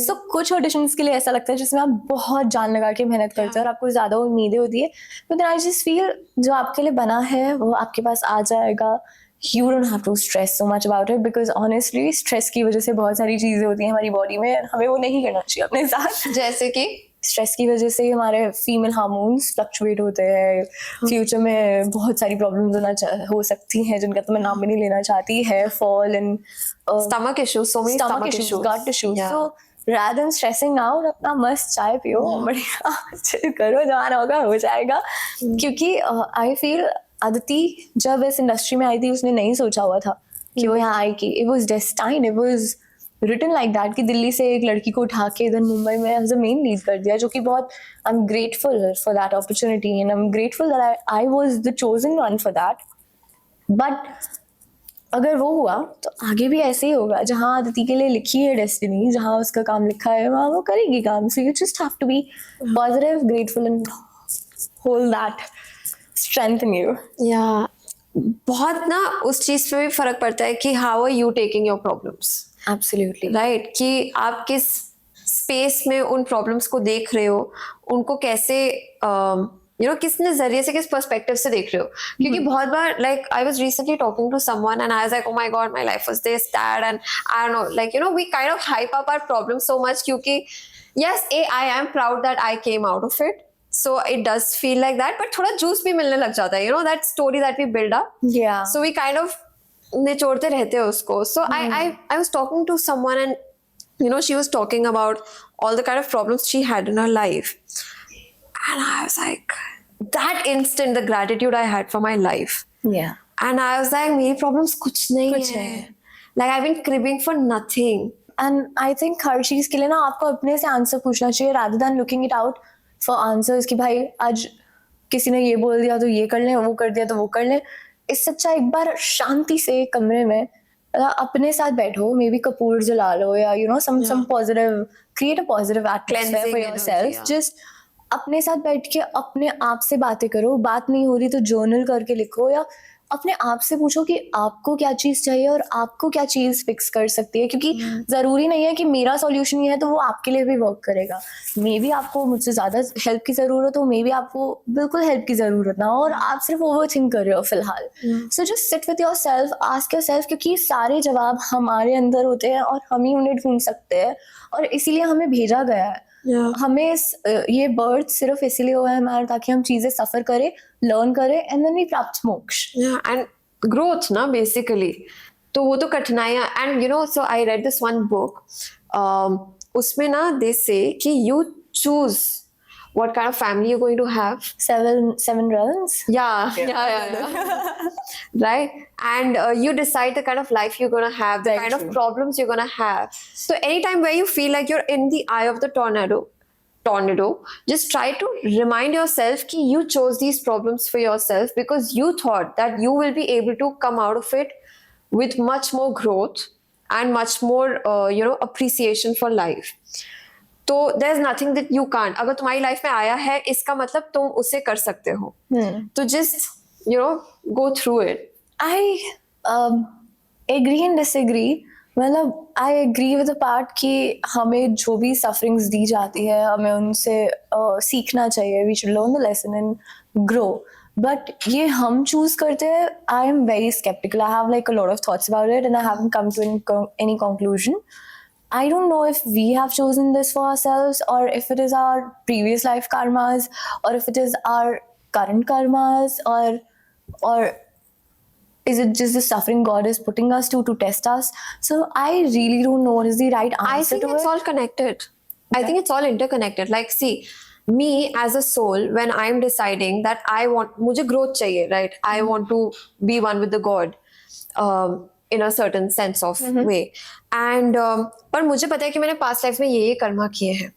So कुछ ऑडिशंस के लिए ऐसा लगता है जिसमें आप बहुत जान लगा के मेहनत करते हो और आपको ज्यादा उम्मीदें होती है, but then I just feel जो आपके लिए बना है वो आपके पास आ जाएगा. You don't have to stress so much about it, because honestly stress की वजह से बहुत सारी चीजें होती हैं हमारी बॉडी में, हमें वो नहीं करना चाहिए अपने साथ. जैसे कि स्ट्रेस की वजह से हमारे फीमेल हार्मोन्स फ्लक्चुएट होते हैं. फ्यूचर में बहुत सारी प्रॉब्लम्स हो सकती हैं जिनका तो मैं नाम भी नहीं लेना चाहती. Hair fall and stomach issues, so many stomach issues, gut issues. Yeah. So rather than stressing out, अपना मस्त चाय पियो, बढ़िया chill करो, जवान होगा हो जाएगा. क्योंकि आई फील अदिति जब इस इंडस्ट्री में आई थी उसने नहीं सोचा हुआ था कि वो यहाँ आएगी. It was destined, it was written like that कि दिल्ली से एक लड़की को उठा के इधर मुंबई में एज अ मेन लीड कर दिया, जो कि बहुत I am grateful for that opportunity and I am grateful that I was the chosen one for that. But अगर वो हुआ तो आगे भी ऐसे ही होगा. जहाँ अदिति के लिए लिखी है डेस्टिनी, जहाँ उसका काम लिखा है वहाँ वो करेगी काम. So you just have to be positive, grateful and hold that strength in you. या बहुत ना उस चीज पे भी फर्क पड़ता है कि how are you taking your problems. Absolutely right, कि आप किस स्पेस में उन प्रॉब्लम्स को देख रहे हो, उनको कैसे किस नजरिए से, किस पर्सपेक्टिव से देख रहे हो. क्योंकि बहुत बार like I was recently talking to someone and I was like, oh my God, my life was this that and I don't know, like we kind of hype up our problems so much. क्योंकि yes, I am proud that I came out of it, so it does feel like that, but थोड़ा juice भी मिलने लग जाता है, that story that we build up. Yeah. So we kind of निचोड़ते रहते हैं उसको. So I was talking to someone and she was talking about all the kind of problems she had in her life, and I was like, that instant the gratitude I had for my life. Yeah. And I was like, मेरी problems कुछ नहीं है. Like I've been cribbing for nothing. And I think हर चीज के लिए ना आपको अपने से आंसर पूछना चाहिए rather than looking it out for answers कि भाई आज किसी ने ये बोल दिया तो ये कर लें, वो कर दिया तो वो कर लें. इससे अच्छा एक बार शांति से एक कमरे में अपने साथ बैठो, मे बी कपूर जला लो या some positive, create a positive atmosphere for yourself. Just अपने साथ बैठ के अपने आप से बातें करो. बात नहीं हो रही तो जर्नल करके लिखो, या अपने आप से पूछो कि आपको क्या चीज चाहिए और आपको क्या चीज फिक्स कर सकती है. क्योंकि जरूरी नहीं है कि मेरा सॉल्यूशन ये है तो वो आपके लिए भी वर्क करेगा. मे बी आपको मुझसे ज्यादा हेल्प की जरूरत हो, मे बी आपको बिल्कुल हेल्प की जरूरत ना हो और आप सिर्फ ओवर थिंक कर रहे हो फिलहाल. So just sit with yourself, ask yourself, क्योंकि सारे जवाब हमारे अंदर होते हैं और हम ही उन्हें ढूंढ सकते हैं और इसीलिए हमें भेजा गया है. हमें ये बर्थ सिर्फ इसीलिए हुआ है हमारा ताकि हम चीजें सफर करें, लर्न करें एंड देन वी प्राप्त मोक्ष. एंड ग्रोथ ना बेसिकली. तो वो तो कठिनाइयां. And so I read this one book, उसमें ना दे से कि you choose what kind of family you're going to have. Seven realms. Yeah. Right. And you decide the kind of life you're going to have, the kind of problems you're going to have. So anytime where you feel like you're in the eye of the tornado, just try to remind yourself that you chose these problems for yourself because you thought that you will be able to come out of it with much more growth and much more appreciation for life. तो there is nothing that you can't. अगर तुम्हारी life में आया है इसका मतलब तुम उसे कर सकते हो. तो just go through it. I agree and disagree. मतलब I agree with the part कि हमें जो भी sufferings दी जाती है हमें उनसे सीखना चाहिए. We should learn the lesson and grow. But ये हम choose करते हैं. I am very skeptical. I have like a lot of thoughts about it and I haven't come to any conclusion. I don't know if we have chosen this for ourselves or if it is our previous life karmas or if it is our current karmas or is it just the suffering God is putting us to test us. So I really don't know what is the right answer. I think it's all connected. I think it's all interconnected. Like see, me as a soul, when I'm deciding that मुझे growth चाहिए, right? I want to be one with the God. In a certain sense of way. And पर मुझे पता है कि मैंने past life में ये कर्मा किए हैं.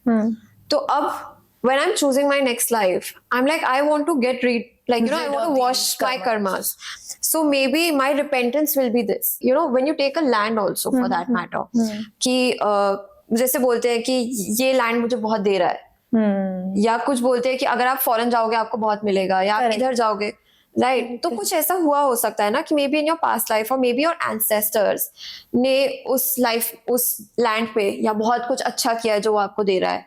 तो अब when I'm choosing my next life, I'm like, I want to get I Rid want of to these wash my karmas. So maybe my repentance will be this. When you take a land also for that matter, कि जैसे बोलते हैं कि ये land मुझे बहुत दे रहा है, या कुछ बोलते हैं कि अगर आप फॉरेन जाओगे आपको बहुत मिलेगा, या आप इधर जाओगे, राइट? तो कुछ ऐसा हुआ हो सकता है ना कि may be in your past life और मे बी योर एंसेस्टर्स ने उस लैंड पे या बहुत कुछ अच्छा किया है जो वो आपको दे रहा है,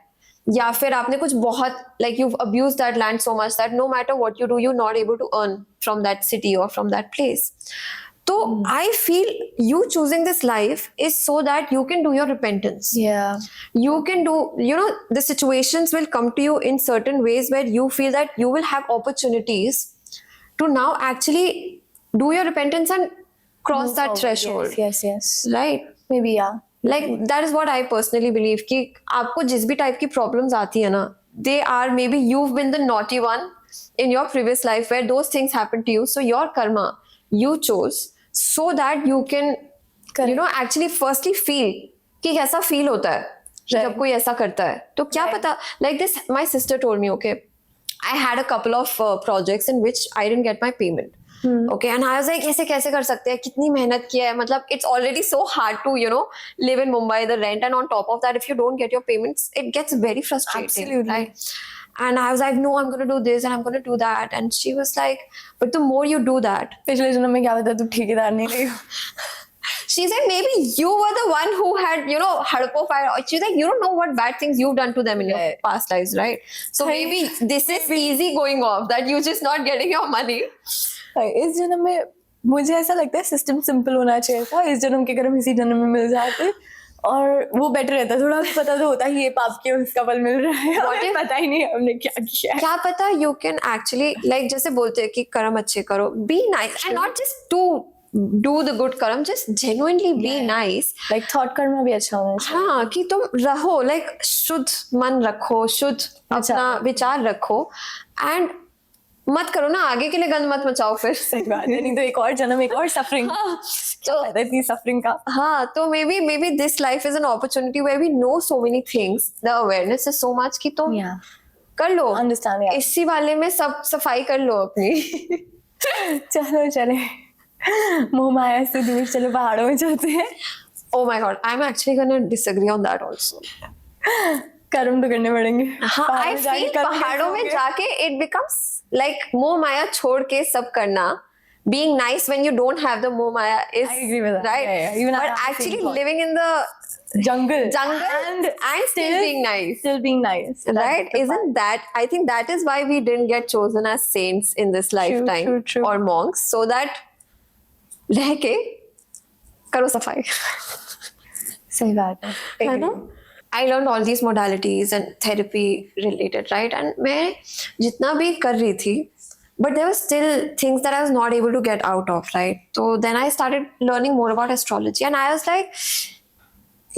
या फिर आपने कुछ बहुत you've abused that land so much that no matter what you do, you're not able to earn from that city or from that place. So I feel you choosing this life is so that you can do your repentance. Yeah. You can do, the situations will come to you in certain ways where you feel that you will have opportunities to now actually do your repentance and cross Move that forward. threshold. Yes. Right? Maybe, yeah. That is what I personally believe कि आपको जिस भी type की problems आती है ना, they are maybe you've been the naughty one in your previous life where those things happened to you, so your karma you chose so that you can actually firstly feel कि कैसा feel होता है जब कोई ऐसा करता है. तो क्या पता, like this my sister told me, okay, I had a couple of projects in which I didn't get my payment. Okay, and I was like, ऐसे कैसे कर सकते हैं, कितनी मेहनत किया है, मतलब it's already so hard to live in Mumbai, the rent, and on top of that if you don't get your payments it gets very frustrating. Absolutely. Right? And I was like, no, I'm going to do this and I'm going to do that, and she was like, but the more you do that, पिछले जन्म में क्या पता तू ठेकेदार नहीं रही हो. she said maybe you were the one who had Hadappo fire. She's like, you don't know what bad things you've done to them in your past lives, right? So maybe this is easy going off that you're just not getting your money. इस जन्म में मुझे ऐसा लगता है system simple होना चाहिए था. इस जन्म के कर्म इसी जन्म में मिल जाते और वो बेटर रहता. थोड़ा पता तो होता ही ये पाप के उसका फल मिल रहा है, हमें पता ही नहीं हमने क्या किया है. क्या पता you can actually जैसे बोलते हैं कि कर्म अच्छे करो, be nice and not just to do the good कर्म, just genuinely be nice. Thought कर्म भी अच्छा होना चाहिए. हाँ, कि तुम रहो शुद्ध मन रखो, शुद्ध अपना विचार रखो, एंड मत करो ना आगे के लिए गंद मत मचाओ फिर. सही बात है, नहीं तो एक और जन्म एक और सफरिंग. तो इतनी सफरिंग का. हाँ, तो maybe this life is an opportunity where we know so many things, the awareness is so much कि तुम कर लो. अंडरस्टैंड. इसी वाले में सब सफाई कर लो अपनी. चलो चले मोह माया से दूर चलो, पहाड़ों में चलते हैं. Oh my god, I'm actually gonna disagree on that also. कर्म तो करने पड़ेंगे. हाँ, I feel पहाड़ों में जाके it becomes मोह माया छोड़ के सब करना. Being nice when you don't have the moh maya is, I agree with that. right? Yeah. Even but actually living in the jungle and still being nice. Still being nice. Right? Isn't that? I think that is why we didn't get chosen as saints in this lifetime. True. Or monks, so that रह के करो सफाई. सही बात है ना? I learned all these modalities and therapy related, right? And मैं जितना भी कर रही थी, but there were still things that I was not able to get out of, right? So then I started learning more about astrology, and I was like,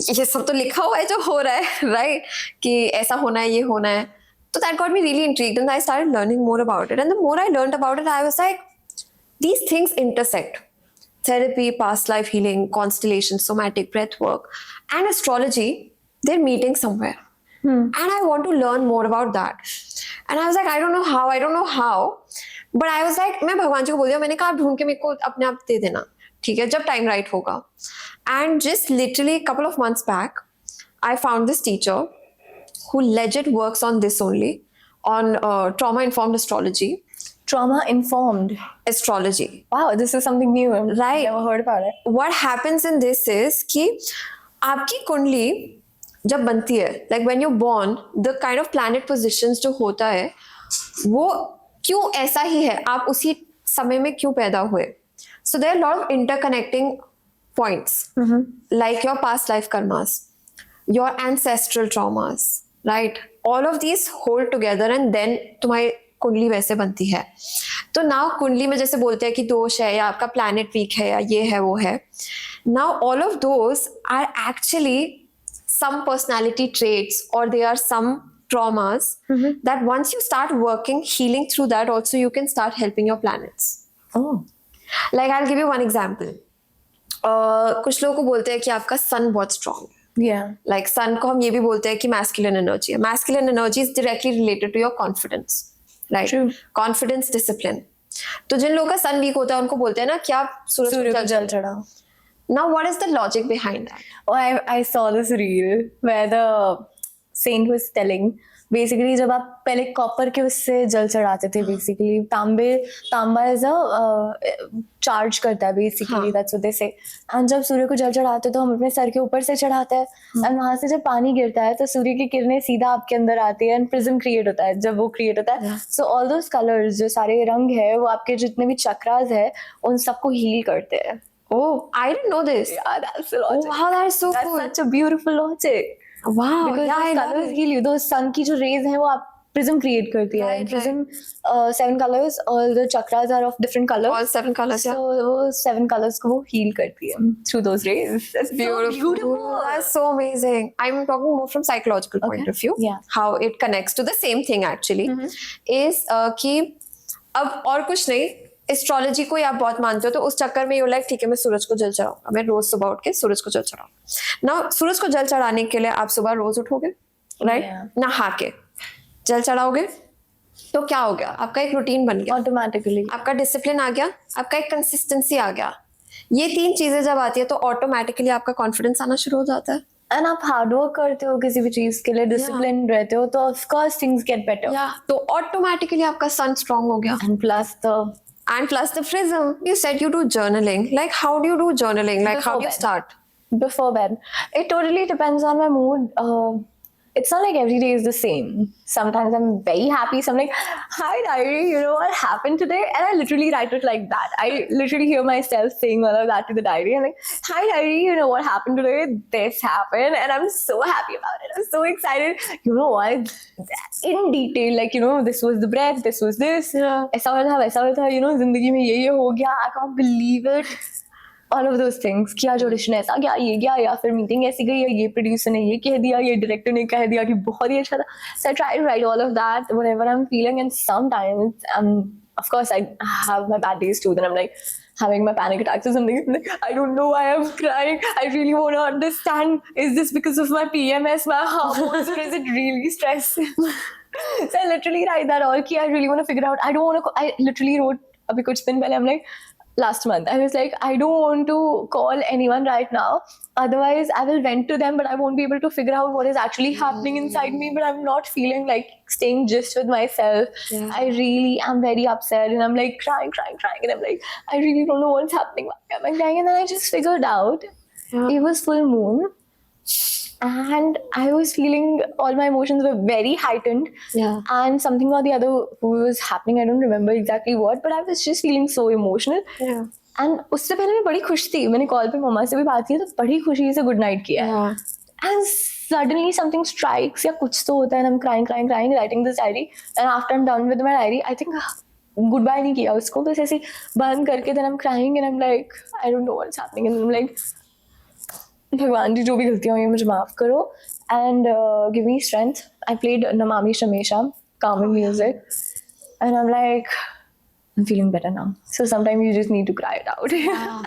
ये सब तो लिखा हुआ है जो हो रहा है, right? कि ऐसा होना है, ये होना है. So that got me really intrigued, and I started learning more about it. And the more I learned about it, I was like, these things intersect. Therapy, past life healing, constellation, somatic breath work, and astrology, they're meeting somewhere. And I want to learn more about that. And I was like, I don't know how. But I was like, मैं भगवान जी को बोल दिया, मैंने कहा आप ढूंढ के मेरे को अपने आप दे देना, ठीक है, जब टाइम राइट होगा. And just literally a couple of months back, I found this teacher who legit works on this only, on trauma-informed astrology. Trauma-informed astrology. Wow, this is something new. Right. Never heard about it. What happens in this is कि आपकी कुंडली जब बनती है, when you're born, the kind of planet positions जो होता है वो क्यों ऐसा ही है, आप उसी समय में क्यों पैदा हुए. So there are a lot of interconnecting points, like your past life karmas, your ancestral traumas, right? All of these hold together and then तुम्हारी कुंडली वैसे बनती है. तो नाउ कुंडली में जैसे बोलते हैं कि दोष है या आपका प्लैनेट वीक है या ये है वो है. Now all of those are actually some personality traits, or there are some traumas that once you start working, healing through that, also you can start helping your planets. Oh. I'll give you one example. कुछ लोगों को बोलते हैं कि आपका sun बहुत strong है. Yeah. Like sun को हम ये भी बोलते हैं कि masculine energy है. Masculine energy is directly related to your confidence. Right? True. Confidence, discipline. तो जिन लोगों का sun weak होता है उनको बोलते हैं ना कि आप सूरज सूर्य को को जल जल चढ़ाओ. Now what is the logic behind that? Oh, I saw this reel where the saint was telling basically जब आप पहले कॉपर के उससे जल चढ़ाते थे बेसिकली तांबा इज अ चार्ज करता है बेसिकली दैट्स व्हाट दे से एंड जब सूर्य को जल चढ़ाते हैं तो हम अपने सर के ऊपर से चढ़ाते हैं एंड वहां से जब पानी गिरता है तो सूर्य की किरणें सीधा आपके अंदर आती है एंड प्रिज्म क्रिएट होता है जब वो क्रिएट होता है सो ऑल दोस कलर्स जो सारे रंग है वो आपके जितने भी चक्रास है उन सबको हील करते हैं. Oh, I didn't know this. Yeah, that's the logic. Oh, wow, that is so That's cool. such a beautiful logic. Wow, Because yeah, I those love colors it. heal you. Those sun की जो rays हैं वो आप prism create करती है. Right, Prism 7 colors. All the chakras are of different colors. All 7 colors, yeah. So वो 7 colors को वो heal करती है through those rays. That's Beautiful. So beautiful. That's so amazing. I'm talking more from psychological point Okay. of view. Yeah. How it connects to the same thing actually. Is कि अब और कुछ नहीं astrology को आप बहुत मानते हो तो उस चक्कर में ये लाइक ठीक है मैं सूरज को जल चढ़ाऊंगा मैं रोज सुबह उठ के सूरज को जल चढ़ाऊंगा ना सूरज को जल चढ़ाने के लिए आप सुबह रोज उठोगे राइट Yeah. नहा के जल चढ़ाओगे तो क्या हो गया आपका एक रूटीन बन गया Automatically. आपका डिसिप्लिन आ गया आपका एक कंसिस्टेंसी आ गया ये 3 चीजें जब आती है तो ऑटोमेटिकली आपका कॉन्फिडेंस आना शुरू हो जाता है And आप हार्ड वर्क करते हो किसी भी चीज के लिए डिसिप्लिन रहते हो तो of course things get better. तो ऑटोमेटिकली आपका सन स्ट्रांग हो गया And plus the prism you said you do journaling like how do you do journaling like how do you Before bed. start before bed. It totally depends on my mood. It's not like every day is the same. Sometimes I'm very happy. So I'm like, hi diary, you know what happened today? And I literally write it like that. I literally hear myself saying all of that to the diary. I'm like, hi diary, you know what happened today? This happened. And I'm so happy about it. I'm so excited. You know what? In detail, like, you know, this was the breath, this was this. ऐसा हुआ था, you know, जिंदगी में ये हो गया. I can't believe it. All of those things कि आज ऑडिशन ऐसा गया ये गया या फिर मीटिंग ऐसी गई या ये प्रोड्यूसर ने ये कह दिया ये डायरेक्टर ने कह दिया कि बहुत ही अच्छा था. So I try to write all of that whatever I'm feeling and sometimes of course I have my bad days too then I'm like having my panic attacks or something. I'm like, I don't know why I'm crying. I really want to understand, is this because of my PMS, my hormones, or is it really stress? So I literally write that all कि I really want to figure out. I don't want to. I literally wrote अभी कुछ दिन पहले. I'm like last month I was like I don't want to call anyone right now. Otherwise I will vent to them, but I won't be able to figure out what is actually happening inside me. But I'm not feeling like staying just with myself. Yeah. I really am very upset, and I'm like crying, and I'm like I really don't know what's happening. Why am I crying? And then I just figured out it was full moon. And I was feeling all my emotions were very heightened. Yeah. And something or the other was happening. I don't remember exactly what, but I was just feeling so emotional. yeah And उससे पहले मैं बड़ी खुश थी. मैंने call पे मम्मा से भी बात की तो बड़ी खुशी से गुड नाइट किया. yeah And suddenly something strikes या कुछ तो होता है. And I'm crying, writing this diary. And after I'm done with my diary, I think goodbye नहीं किया उसको, बस ऐसे बंद करके then I'm crying and I'm like I don't know what's happening. And I'm like भगवान जी जो भी गलतियाँ हुई मुझे माफ करो and give me strength. I played Namami Shamesha, calming music, and I'm like, I'm feeling better now. So sometimes you just need to cry it out.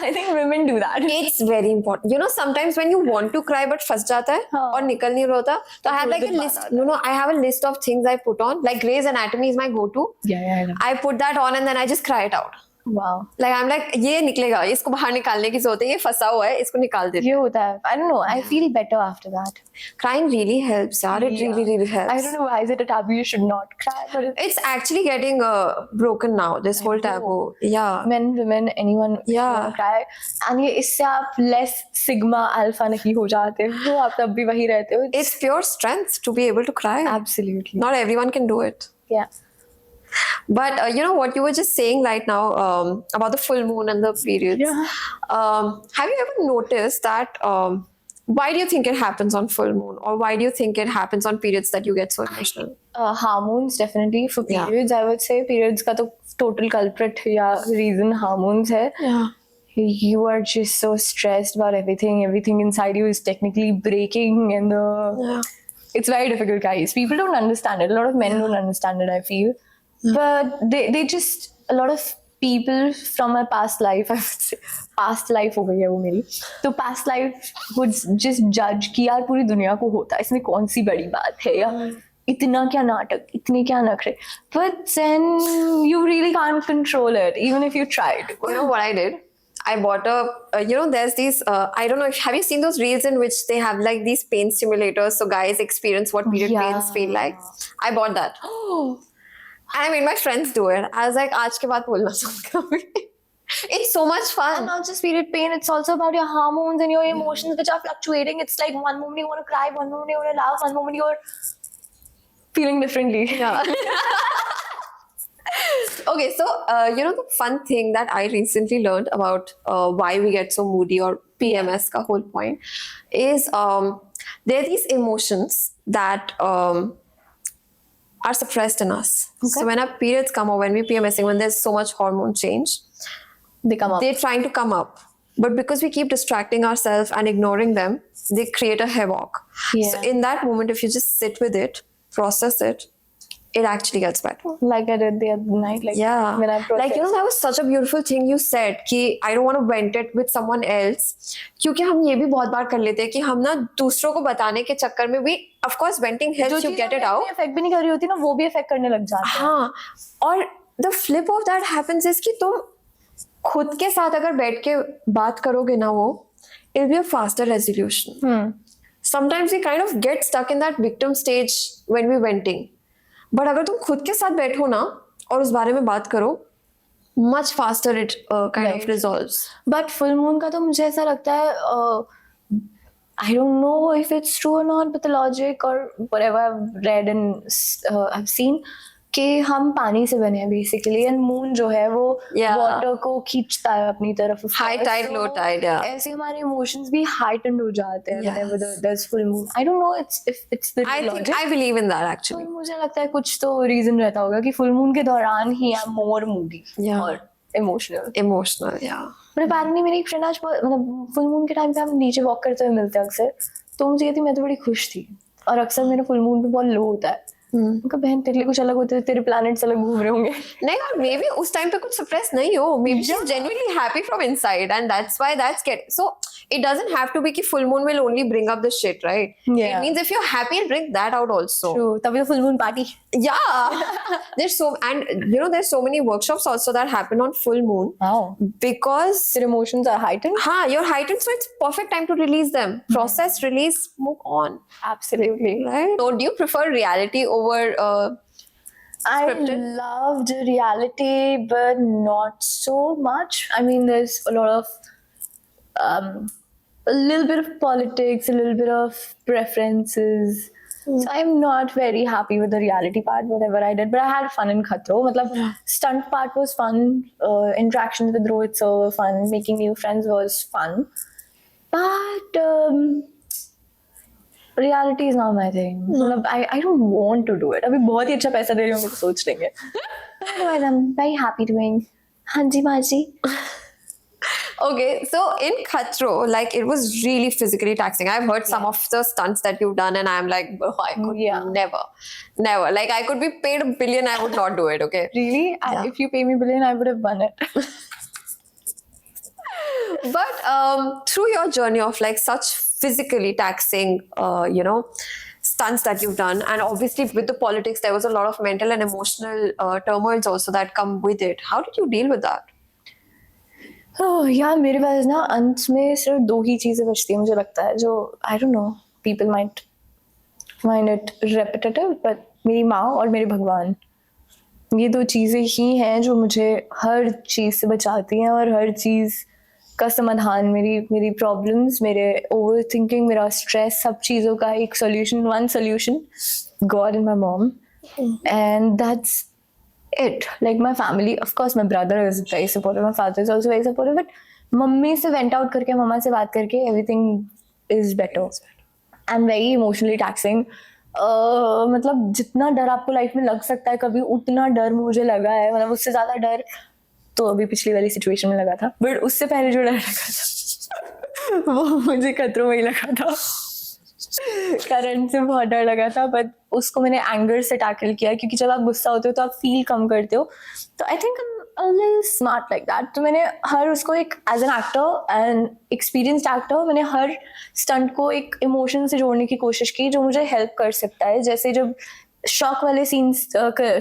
I think women do that. it's very important you know sometimes when you want to cry but फंस जाता है हाँ. और निकल नहीं रहा होता तो I have like a दिन list बाद no I have a list of things I put on like Grey's Anatomy is my go-to. Yeah. I put that on and then I just cry it out. Wow. Like I'm like ये निकलेगा इसको बाहर निकालने की जरूरत है ये फंसा हुआ है इसको निकाल देते ये होता है. I don't know. I feel better after that. crying really helps yaar it really helps. I don't know why is it a taboo. You should not cry, but It's actually getting broken now this whole taboo. Yeah. men, women, anyone Yeah. wanna cry. And ये इससे आप less sigma alpha नहीं हो जाते हो. आप तब भी वही रहते हो. It's pure strength to be able to cry. Absolutely. Not everyone can do it. Yeah. But you know what you were just saying right now about the full moon and the periods. Yeah. Have you ever noticed that? Why do you think it happens on full moon, or why do you think it happens on periods that you get so emotional? Hormones definitely for Yeah. periods. I would say periods का तो total culprit या reason hormones है. Yeah. You are just so stressed about everything. Everything inside you is technically breaking, and Yeah. it's very difficult, guys. People don't understand it. A lot of men don't understand it, I feel. But they just, a lot of people from my past life, I would say, past life हो गई है वो मेरी, तो past life would just judge कि यार पूरी दुनिया को होता है, इसमें कौन सी बड़ी बात है, या इतना क्या नाटक, इतने क्या नखरे. But then you really can't control it, even if you tried. You know what I did? I bought there's these, I don't know, have you seen those reels in which they have like these pain simulators so guys experience what period pains feel like? I bought that. And I made my friends do it. I was like, आज के बाद बोलना चाहूँगा कभी. It's so much And fun. not just period pain, it's also about your hormones and your emotions which are fluctuating. It's like one moment you want to cry, one moment you want to laugh, one moment you're feeling differently. Yeah. Okay, so the fun thing that I recently learned about why we get so moody, or PMS ka whole point, is there are these emotions that are suppressed in us. Okay. So when our periods come, or when we're PMSing, when there's so much hormone change, They come up. they're trying to come up. But because we keep distracting ourselves and ignoring them, they create a havoc. Yeah. So in that moment, if you just sit with it, process it, it actually gets better. Like I did the other night. Like Yeah. when I Like, that was such a beautiful thing you said, कि I don't want to vent it with someone else. क्योंकि हम ये भी बहुत बार कर लेते हैं कि हम ना दूसरों को बताने के चक्कर में भी, of course venting helps you get it out. Effect भी नहीं कर रही होती ना, वो भी इफेक्ट करने लग जाता है. हाँ, और the flip of that happens is कि तुम खुद के साथ अगर बैठ के बात करोगे ना, वो it'll be a faster resolution. Sometimes we kind of get stuck in that victim stage when we're venting. But अगर तुम खुद के साथ बैठो ना और उस बारे में बात करो, much faster it kind of resolves. But full moon का तो मुझे ऐसा लगता है, I don't know if it's true or not, but the logic or whatever I've read and I've seen, कि हम पानी से बने हैं बेसिकली, एंड मून जो है वो Yeah. वाटर को खींचता है अपनी तरफ. High tide, low tide, yeah. ऐसे हमारे इमोशंस भी heightened हो जाते हैं Yes. whenever there's full moon. I don't know if it's the I think logic. I believe in that तो actually. मुझे लगता है कुछ तो रीजन रहता होगा कि फुल मून के दौरान ही I am more moody Yeah. और इमोशनल. Emotional, yeah. मेरे apparently मेरी एक फ्रेंड आज मतलब फुल मून के टाइम पे हम नीचे वॉक करते हुए मिलते हैं अक्सर, तो मुझे कहती मैं तो बड़ी खुश थी, और अक्सर मेरा फुल मून पे बहुत लो होता है. उनका बहन तेरे लिए कुछ अलग होते हैं, तेरे प्लैनेट्स अलग घूम रहे होंगे. नहीं, और मे बी उस टाइम पे कुछ सप्रेस नहीं हो, maybe she is genuinely happy from inside, and that's why that's get. So it doesn't have to be कि full moon will only bring up the shit, right? Yeah. It means if you're happy, bring that out also. True. तभी तो full moon party. Yeah. There's so many workshops also that happen on full moon Wow. because Your emotions are heightened. you're heightened, so it's perfect time to release them. Process, release, move on. Absolutely. Right? So do you prefer reality over I scripted? loved reality, but not so much. I mean, there's a lot of a little bit of politics, a little bit of preferences. So I'm not very happy with the reality part, whatever I did. But I had fun in Khatro. Matlab, stunt part was fun. Interactions with Rohit sir were fun. Making new friends was fun. But reality is not my thing. मतलब, I don't want to do it. अभी बहुत ही अच्छा पैसा दे रहे होंगे तो सोच लेंगे. But I'm very happy doing. हाँ जी माँ जी. Okay, so in Khatro, like, it was really physically taxing. I've heard some of the stunts that you've done, and I'm like, oh, I could never. Like, I could be paid $1 billion, I would not do it. Okay. Really? If you pay me $1 billion, I would have won it. But through your journey of like such physically taxing, stunts that you've done, and obviously with the politics, there was a lot of mental and emotional turmoils also that come with it. How did you deal with that? यार मेरे पास ना अंत में सिर्फ 2 ही चीजें बचती है मुझे लगता है, जो आई don't no, people might find it repetitive, but मेरी माँ और मेरे भगवान, ये 2 चीजें ही हैं जो मुझे हर चीज से बचाती हैं, और हर चीज का समाधान, मेरी प्रॉब्लम्स, मेरे ओवर थिंकिंग, मेरा स्ट्रेस, सब चीज़ों का एक solution, one solution, God and my mom, and that's it. Like my family, of course my brother is very supportive, my father is also very supportive, but mummy से went out करके, मम्मा से बात करके, everything is better. I'm very emotionally taxing. मतलब जितना डर आपको life में लग सकता है कभी, उतना डर मुझे लगा है. मतलब उससे ज्यादा डर तो अभी पिछली वाली सिचुएशन में लगा था, बट उससे पहले जो डर लगा था वो मुझे खतरों में ही लगा था. करंट से बहुत डर लगा था, बट उसको मैंने एंगर से टैकल किया, क्योंकि जब आप गुस्सा होते हो तो आप फील कम करते हो. तो I think a little smart like that. तो मैंने हर उसको एक as an actor and experienced actor मैंने हर स्टंट को एक इमोशन से जोड़ने की कोशिश की जो मुझे हेल्प कर सकता है. जैसे जब शॉक वाले सीन्स,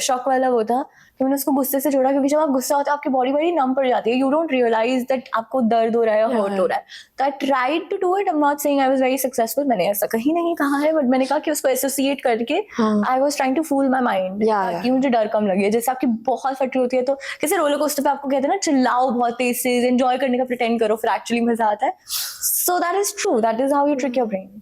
शॉक वाला वो था कि मैंने उसको गुस्से से जोड़ा, क्योंकि जब आप गुस्सा होता है आपकी बॉडी बड़ी नम पड़ जाती है. यू डोंट रियलाइज दैट आपको दर्द हो रहा है या हर्ट हो रहा है. तो I tried to do it. I am not saying I was very successful, मैंने ऐसा कहीं नहीं कहा है, बट मैंने कहा कि उसको एसोसिएट करके I was trying to fool my mind कि मुझे डर कम लगे. जैसे आपकी बहुत फटी होती है तो किसी रोलर कोस्टर पे आपको कहते हैं ना चिल्लाओ बहुत तेज से, एंजॉय करने का प्रिटेंड करो, फिर एक्चुअली मजा आता है. So that is true, that is how you trick your brain.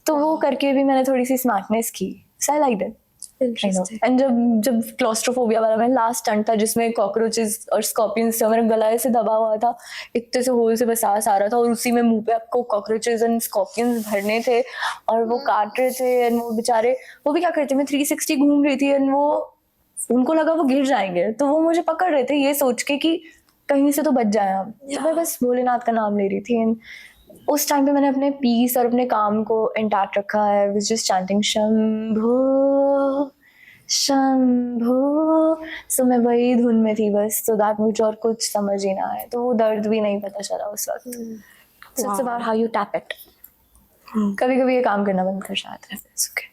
तो वो करके भी मैंने थोड़ी सी स्मार्टनेस की. सो आई लाइक्ड इट. एंड जब क्लॉस्ट्रोफोबिया वाला मेरा लास्ट स्टंट था जिसमें कॉकरोचेस और स्कॉर्पियंस थे, मेरा गला ऐसे दबा हुआ था, इतने से होल से बसास आ रहा था, और उसी में मुंह पे आपको कॉकरोचेस एंड स्कॉर्पियंस भरने थे और वो काट रहे थे. एंड वो बेचारे वो भी क्या करते, मैं 360 घूम रही थी एंड वो उनको लगा वो गिर जाएंगे, तो वो मुझे पकड़ रहे थे ये सोच के कि कहीं से तो बच जाए हम. तो मैं बस भोलेनाथ का नाम ले रही थी. एंड उस टाइम पे मैंने अपने पीस और अपने काम को इंटैक्ट रखा है. Which just chanting Shambho Shambho. So मैं वही धुन में थी बस, तो दैट मुझे और कुछ समझ ही ना आए, तो वो दर्द भी नहीं पता चला उस वक्त. So it's about how you tap it. कभी कभी ये काम करना बंद कर जाता है. It's okay.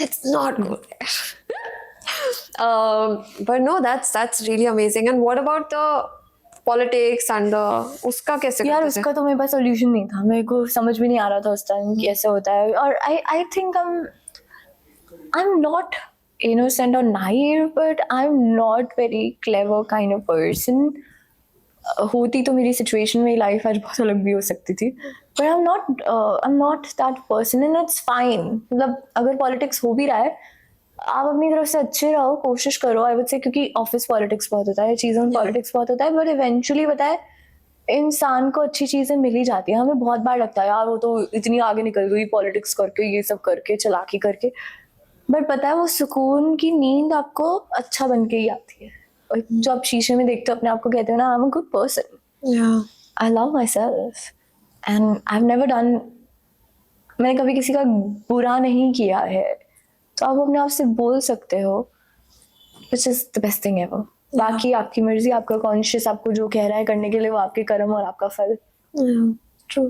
Let's not go there. But no, that's really amazing. And what about the politics and the उसका कैसे यार करते थे? उसका तो मेरे पास सोल्यूशन नहीं था. मेरे को समझ भी नहीं आ रहा था उस टाइम कैसे होता है. और I think I'm not innocent or naive, but I'm not very clever kind of person. होती तो मेरी सिचुएशन, मेरी लाइफ आज बहुत अलग भी हो सकती थी, but I'm not that person and it's fine. मतलब अगर पॉलिटिक्स हो भी रहा है, आप अपनी तरफ से अच्छे रहो, कोशिश करो. आई वुड से, क्योंकि ऑफिस पॉलिटिक्स बहुत होता है, चीज़ों में पॉलिटिक्स बहुत होता है, बट इवेंचुअली पता है इंसान को अच्छी चीज़ें मिल ही जाती है. हमें बहुत बार लगता है यार वो तो इतनी आगे निकल गई पॉलिटिक्स करके, ये सब करके, चालाकी करके, बट पता है वो सुकून की नींद आपको अच्छा बन के ही आती है. और जो आप शीशे में देखते हो अपने आप को, कहते हो ना I am a good person, I love my self and I have never done, मैंने कभी किसी का बुरा नहीं किया है, तो आप अपने आप से बोल सकते हो, which is the best thing ever. बाकी आपकी मर्जी, आपका कॉन्शियस आपको जो कह रहा है करने के लिए, वो आपके कर्म और आपका फल. ट्रू.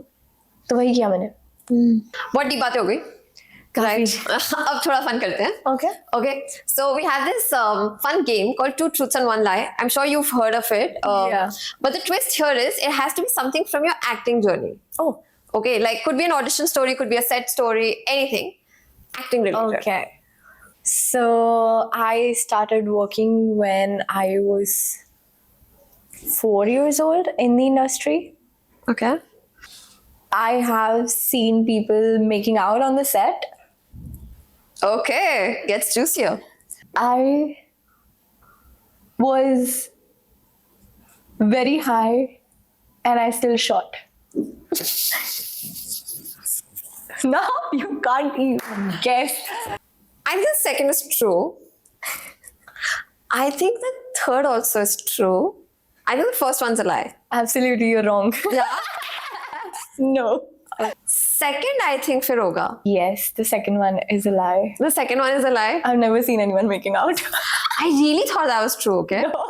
तो वही किया मैंने. बहुत डीप बातें हो गई. Right. अब थोड़ा fun करते हैं. Okay. Okay. So we have this fun game called Two Truths and One Lie. I'm sure you've heard of it. Yeah. But the twist here is it has to be something from your acting journey. Oh. Okay. Like could be an audition story, could be a set story, anything. Acting related. Okay. So I started working when I was 4 years old in the industry. Okay. I have seen people making out on the set. Okay. Gets juicier. I was very high and I still shot. No, you can't even guess. I think the second is true. I think the third also is true. I think the first one's a lie. Absolutely, you're wrong. Yeah. No. Second, I think फिर होगा. Yes, the second one is a lie. The second one is a lie. I've never seen anyone making out. I really thought that was true, okay? No.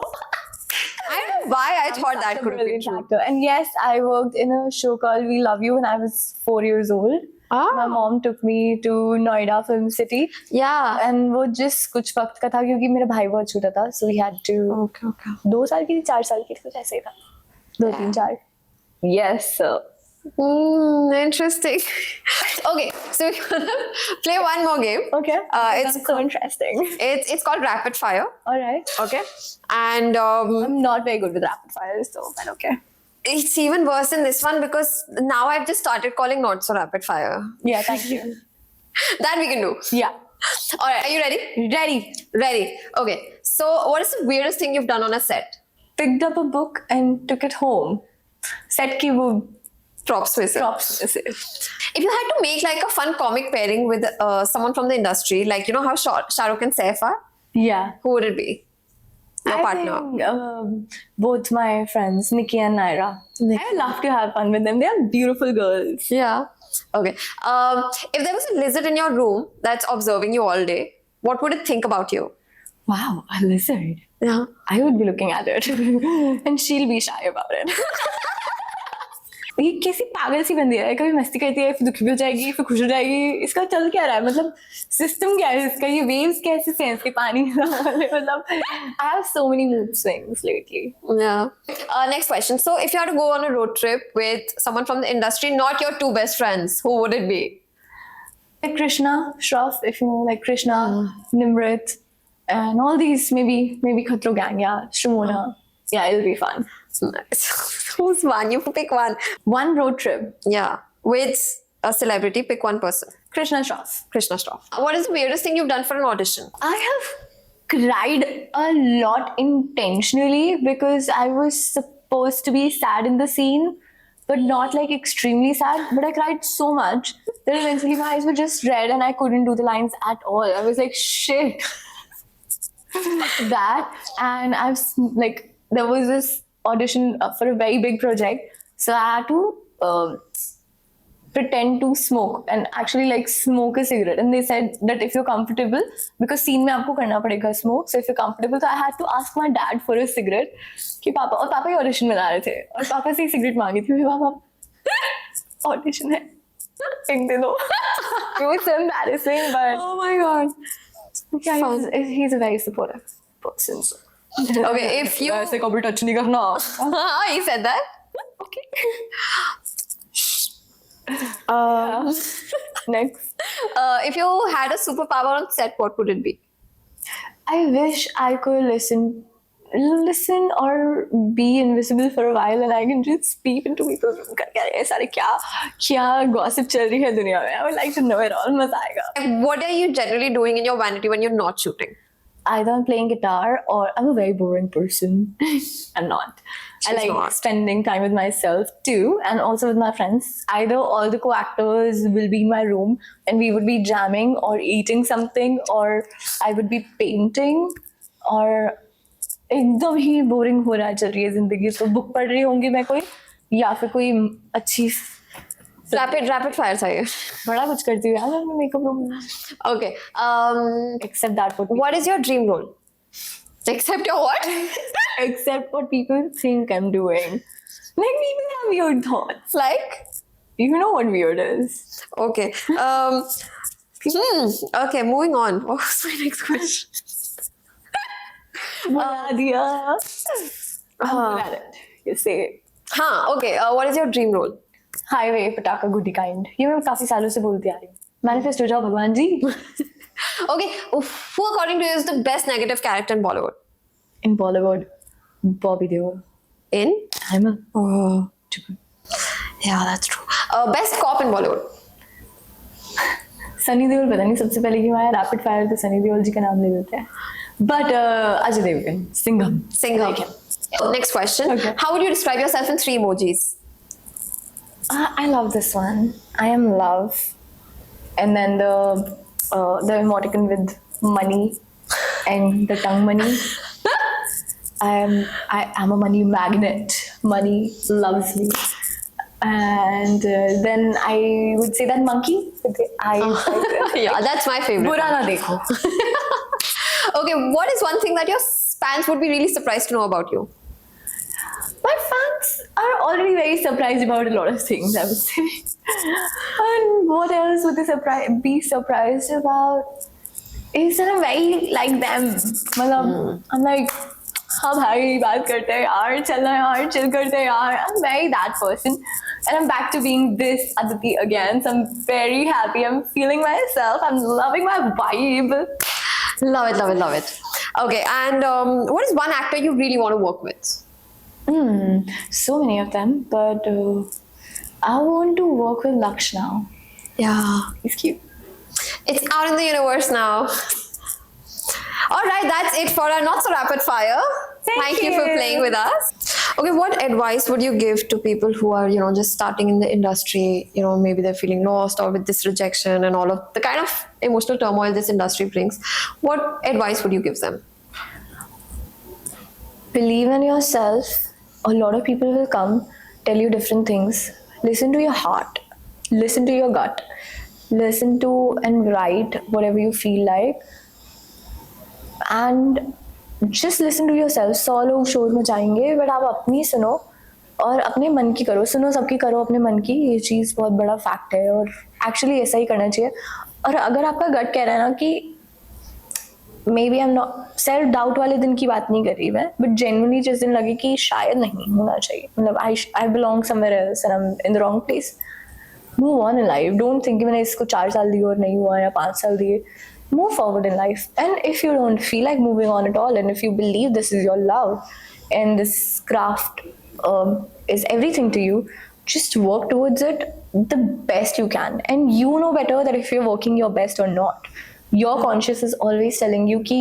I don't know why I thought that could be Brilliant true. actor. And yes, I worked in a show called We Love You when I was 4 years old. My mom took me to Noida Film City. Yeah. And वो जिस कुछ वक्त का था, क्योंकि मेरा भाई बहुत छोटा था, so we had to. Okay. 2 साल की थी, 4 साल की थी, कुछ ऐसे ही था. 2, 3, 4. Yes, sir. Interesting. Okay, so we're gonna play one more game. Okay. It's That's so interesting. it's called Rapid Fire. All right. Okay, and I'm not very good with rapid fire, so but okay. it's even worse than this one because now I've just started calling not so rapid fire. Yeah, thank you. That we can do. Yeah. All right, are you ready? Ready. Ready. Okay. So, what is the weirdest thing you've done on a set? Picked up a book and took it home. Set की वो Props with it. props में से. If you had to make like a fun comic pairing with someone from the industry, like you know how Shah Rukh and Saif are, Yeah. who would it be? Your I partner. think, both my friends, Nikki and Naira. I would love to have fun with them. They are beautiful girls. Yeah. Okay. If there was a lizard in your room that's observing you all day, what would it think about you? Wow, a lizard. Yeah. I would be looking at it. And she'll be shy about it. ये कैसी पागल सी बंदी है, कभी मस्ती करती है, फिर दुखी भी हो जाएगी, फिर खुश हो जाएगी. इसका चल क्या रहा है, मतलब सिस्टम क्या है इसका, ये वेव्स कैसे हैं इसके पानी मतलब I have so many mood swings lately. Yeah. Next question. So, if you had to go on a road trip with someone from the industry, not your two best friends, who would it be? Like Krishna, Shroff, if you know, like Krishna, Nimrit, and all these, maybe Khatro Gang, yeah, Shimona. Yeah, it'll be fun. Nice. Who's one? You pick one. One road trip, Yeah. With a celebrity, pick one person. Krishna Shroff. Krishna Shroff. What is the weirdest thing you've done for an audition? I have cried a lot intentionally because I was supposed to be sad in the scene, but not like extremely sad. But I cried so much that eventually my eyes were just red and I couldn't do the lines at all. I was like, shit. That, and like, there was this audition for a very big project, so I had to pretend to smoke and actually like smoke a cigarette, and they said that if you're comfortable, because scene mein aapko karna padega smoke, so if you're comfortable, so I had to ask my dad for a cigarette कि पापा, और पापा ही audition में ला रहे थे और पापा से ही सिगरेट मांगी थी. पापा ऑडिशन है, एक दे दो. It was so embarrassing, but Oh my god. yeah, he's a very supportive person. So. Okay, if you. ऐसे कभी टच नहीं करना. He said that. Okay. Next. If you had a superpower on set, what would it be? I wish I could listen or be invisible for a while and I can just peep into people's room. क्या gossip चल रही है दुनिया में. I would like to know it all. मजा आएगा. What are you generally doing in your vanity when you're not shooting? Either I'm playing guitar or I'm a very boring person. I'm not. I She's like not. spending time with myself too, and also with my friends. Either all the co-actors will be in my room and we would be jamming or eating something, or I would be painting, or एकदम ही boring हो रहा चल रही है जिंदगी, तो book पढ़ रही होंगी मैं कोई, या फिर कोई अच्छी Rapid fire चाहिए. बड़ा कुछ करती हूँ यार मैं मेकअप रूम में. Okay. Except that What is your dream role? Except your what? except what people think I'm doing. Like people have weird thoughts. Like? You know what weird is. Okay. Okay, moving on. What was my next question? बना दिया. Got it. You say it. Okay. What is your dream role? Highway पटाखा गुडी kind. ये मैं काफी सालों से बोलती आ रही हूँ. मैनिफेस्ट हो जाओ भगवान जी. Okay. Who according to you is the best negative character in Bollywood? In Bollywood, Bobby Deol. In? I'm a Yeah, that's true. Best cop in Bollywood? Sunny Deol पता नहीं सबसे पहले क्यों आया. रैपिड फायर तो सनी देओल जी का नाम ले देते हैं. But Ajay Devgan, Singham. Singham. Like him. Next question. Okay. How would you describe yourself in 3 emojis? I love this one. I am love, and then the emoticon with money and the tongue money. I am a money magnet. Money loves me. And then I would say that monkey with the eyes. Yeah, that's my favorite. बुरा ना देखो. Okay, what is one thing that your fans would be really surprised to know about you? My fans are already very surprised about a lot of things, I would say. And what else would they be surprised about? Is that I'm very like them. मतलब, I'm like, हाँ भाई बात करते हैं यार, चलना यार, chill करते हैं यार. I'm very that person. And I'm back to being this Aditi again. So I'm very happy. I'm feeling myself. I'm loving my vibe. Love it, love it, love it. Okay, and what is one actor you really want to work with? So many of them, but I want to work with Laksh now. Yeah. He's cute. It's out in the universe now. All right, that's it for our not so rapid fire. Thank you for playing with us. Okay, what advice would you give to people who are, just starting in the industry? Maybe they're feeling lost or with this rejection and all of the kind of emotional turmoil this industry brings. What advice would you give them? Believe in yourself. A lot of people will come, tell you different things. Listen to your heart. Listen to your gut. Listen to and write whatever you feel like. And just listen to yourself. 100 लोग शोर मचाएंगे but आप अपनी सुनो और अपने मन की करो. सुनो सबकी, करो अपने मन की. ये चीज़ बहुत बड़ा फैक्ट है और एक्चुअली ऐसा ही करना चाहिए. और अगर आपका गट कह रहा है ना कि maybe I am not, self doubt वाले दिन की बात नहीं कर रही मैं, बट जेन्युइनली जिस दिन लगे कि शायद नहीं होना चाहिए, मतलब I belong somewhere else and I am in the wrong place, move on in life. Don't think कि मैंने इसको 4 साल दिए और नहीं हुआ या 5 साल दिए. Move forward in life. And if you don't feel like moving on at all, and if you believe this is your love and this craft is everything to you, just work towards it the best you can. And you know better that if you're working your best or not. Your conscious is always telling you कि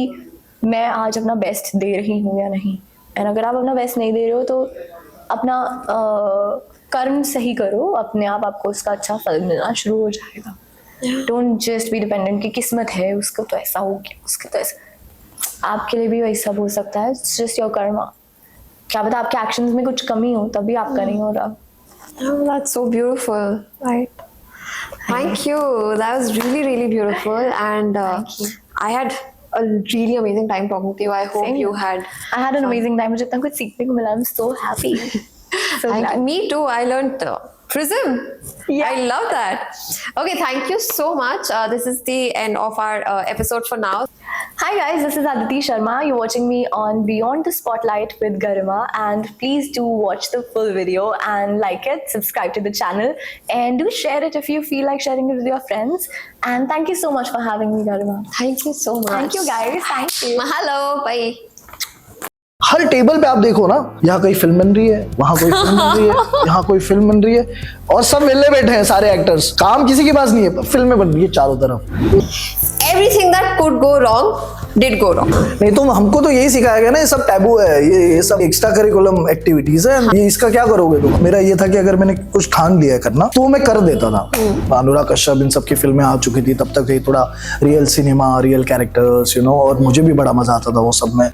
मैं आज अपना best दे रही हूँ या नहीं. And अगर आप अपना बेस्ट नहीं दे रहे हो तो अपना कर्म सही करो, अपने आप आपको उसका अच्छा फल मिलना शुरू हो जाएगा. डोंट जस्ट बी डिपेंडेंट कि किस्मत है उसको तो ऐसा हो गया, उसके तो ऐसा. आपके लिए भी वही सब हो सकता है. It's just your Karma. क्या पता आपके एक्शंस में कुछ कमी हो तभी आपका नहीं हो रहा. Oh, that's so beautiful. Right. Thank you. That was really, really beautiful. And I had a really amazing time talking to you. I hope Same you here. had. I had an amazing time. मुझे इतना कुछ सीखने को मिला. I'm so happy. So glad. Me too. I learned Prism. Yeah. I love that. Okay, thank you so much. This is the end of our episode for now. Hi guys, this is Aditi Sharma. You're watching me on Beyond the Spotlight with Garima, and please do watch the full video and like it, subscribe to the channel, and do share it if you feel like sharing it with your friends. And thank you so much for having me, Garima. Thank you so much. Thank you guys. Thank you. Mahalo. Bye. Her table पे आप देखो ना, यहाँ कोई film बन रही है, वहाँ कोई फिल्म बन रही है, यहाँ कोई फिल्म बन रही है, और सब मिलने बैठे हैं सारे एक्टर्स. काम किसी के पास नहीं है, फिल्में बन रही है चारों तरफ. Everything that could go wrong did go wrong. नहीं तो हमको तो यही सिखाया गया ना, ये सब टैबू है, ये सब एक्स्ट्रा करिकुलम एक्टिविटीज है. ये इसका क्या करोगे तुम? मेरा ये था कि अगर मैंने कुछ ठान लिया है करना तो मैं कर देता था. अनुराग कश्यप इन सब की फिल्में आ चुकी थी, तब तक ये थोड़ा रियल सिनेमा, रियल कैरेक्टर्स, और मुझे भी बड़ा मजा आता था वो सब में.